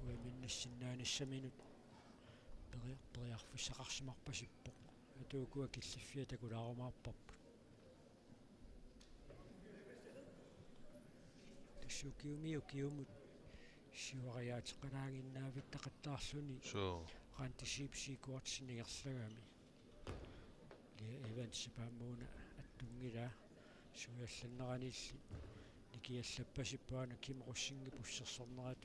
uiminnassinnaanissaminut periarfissaqarsimarpasippoq atuukua killiffiа takulaarumаарparput tassukiumut siuariaatiqanaaginnaavit so anti-ship sequats nigerlagami Evans paammuuna attungila suiallanneranilli nikiallappasippaana kimqussingi pussersornerat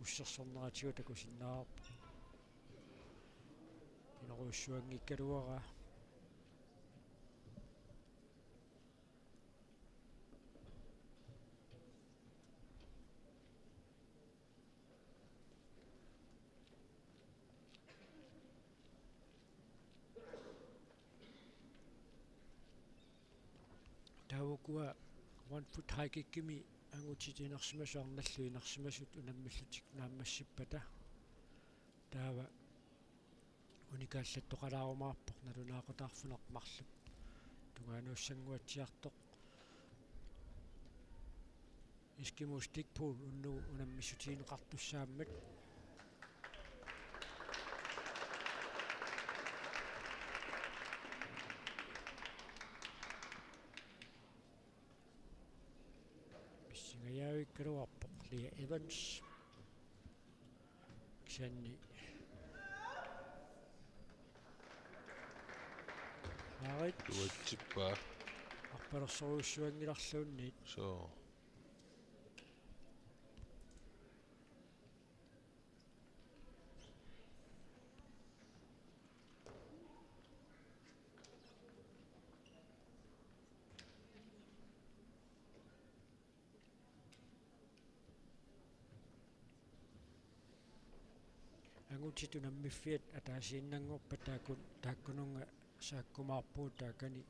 ussersorneratigu takusinnaarpu pineruussuanngikkaluara Tawukua 1 foot high kikkimi angutitinersimassuarnallu inersimasut unammallutik naammassippata taava unikaallattoqalaarumaarpoq nalunaaqutaarfunermarluk tungaanuussanguatsiartoq Eskimo stick pool unnu unammissutiineqartussaammat Karuappoq Leah Evans Xanni Marit tuatippa arpalersoruussuangilarluunniit so angutitunammifiat ataasiinnanngorpa taakkununga saakkumaarpuut taakani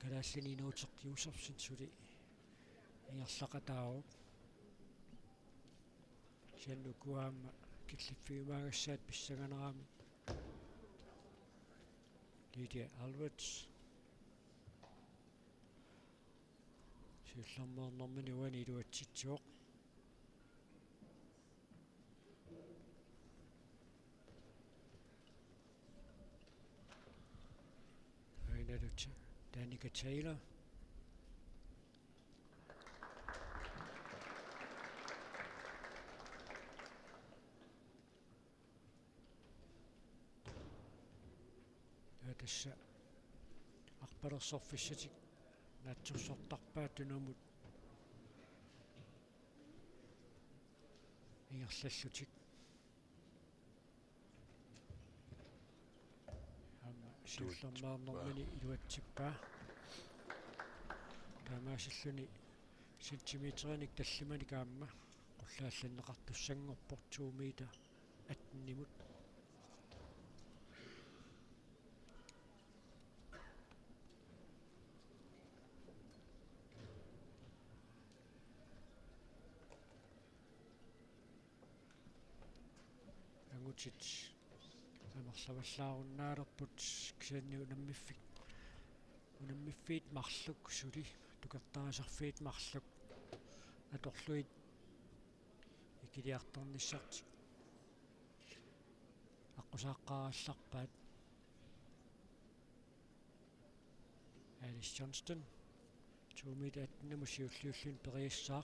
kalaalliniinuuteqqiusarsit suli ingerlaqataarup siannukuaamma killiffiumaagassaat pissanganeraami Lydia Alvarez siullarmeernermini uani iluatsitsuoq Danica Taylor Tässä arpalersorfissatik natsursortarpaattunumut ingerlallutik siullermaarnermini iluatsippaa taamaasilluni sentimeterenik tallimani kaamma qullaallanneqartussanngorpor 2 meter attennimut qiutit амерлаваллааруннаалерпут кисианни унаммиффиит марлук сули тукертаасарфиит марлук аторлуит икилиарторниссарти аққусааққаралларпаат Alice Johnston 2 meter 18 musiulliullin periissаа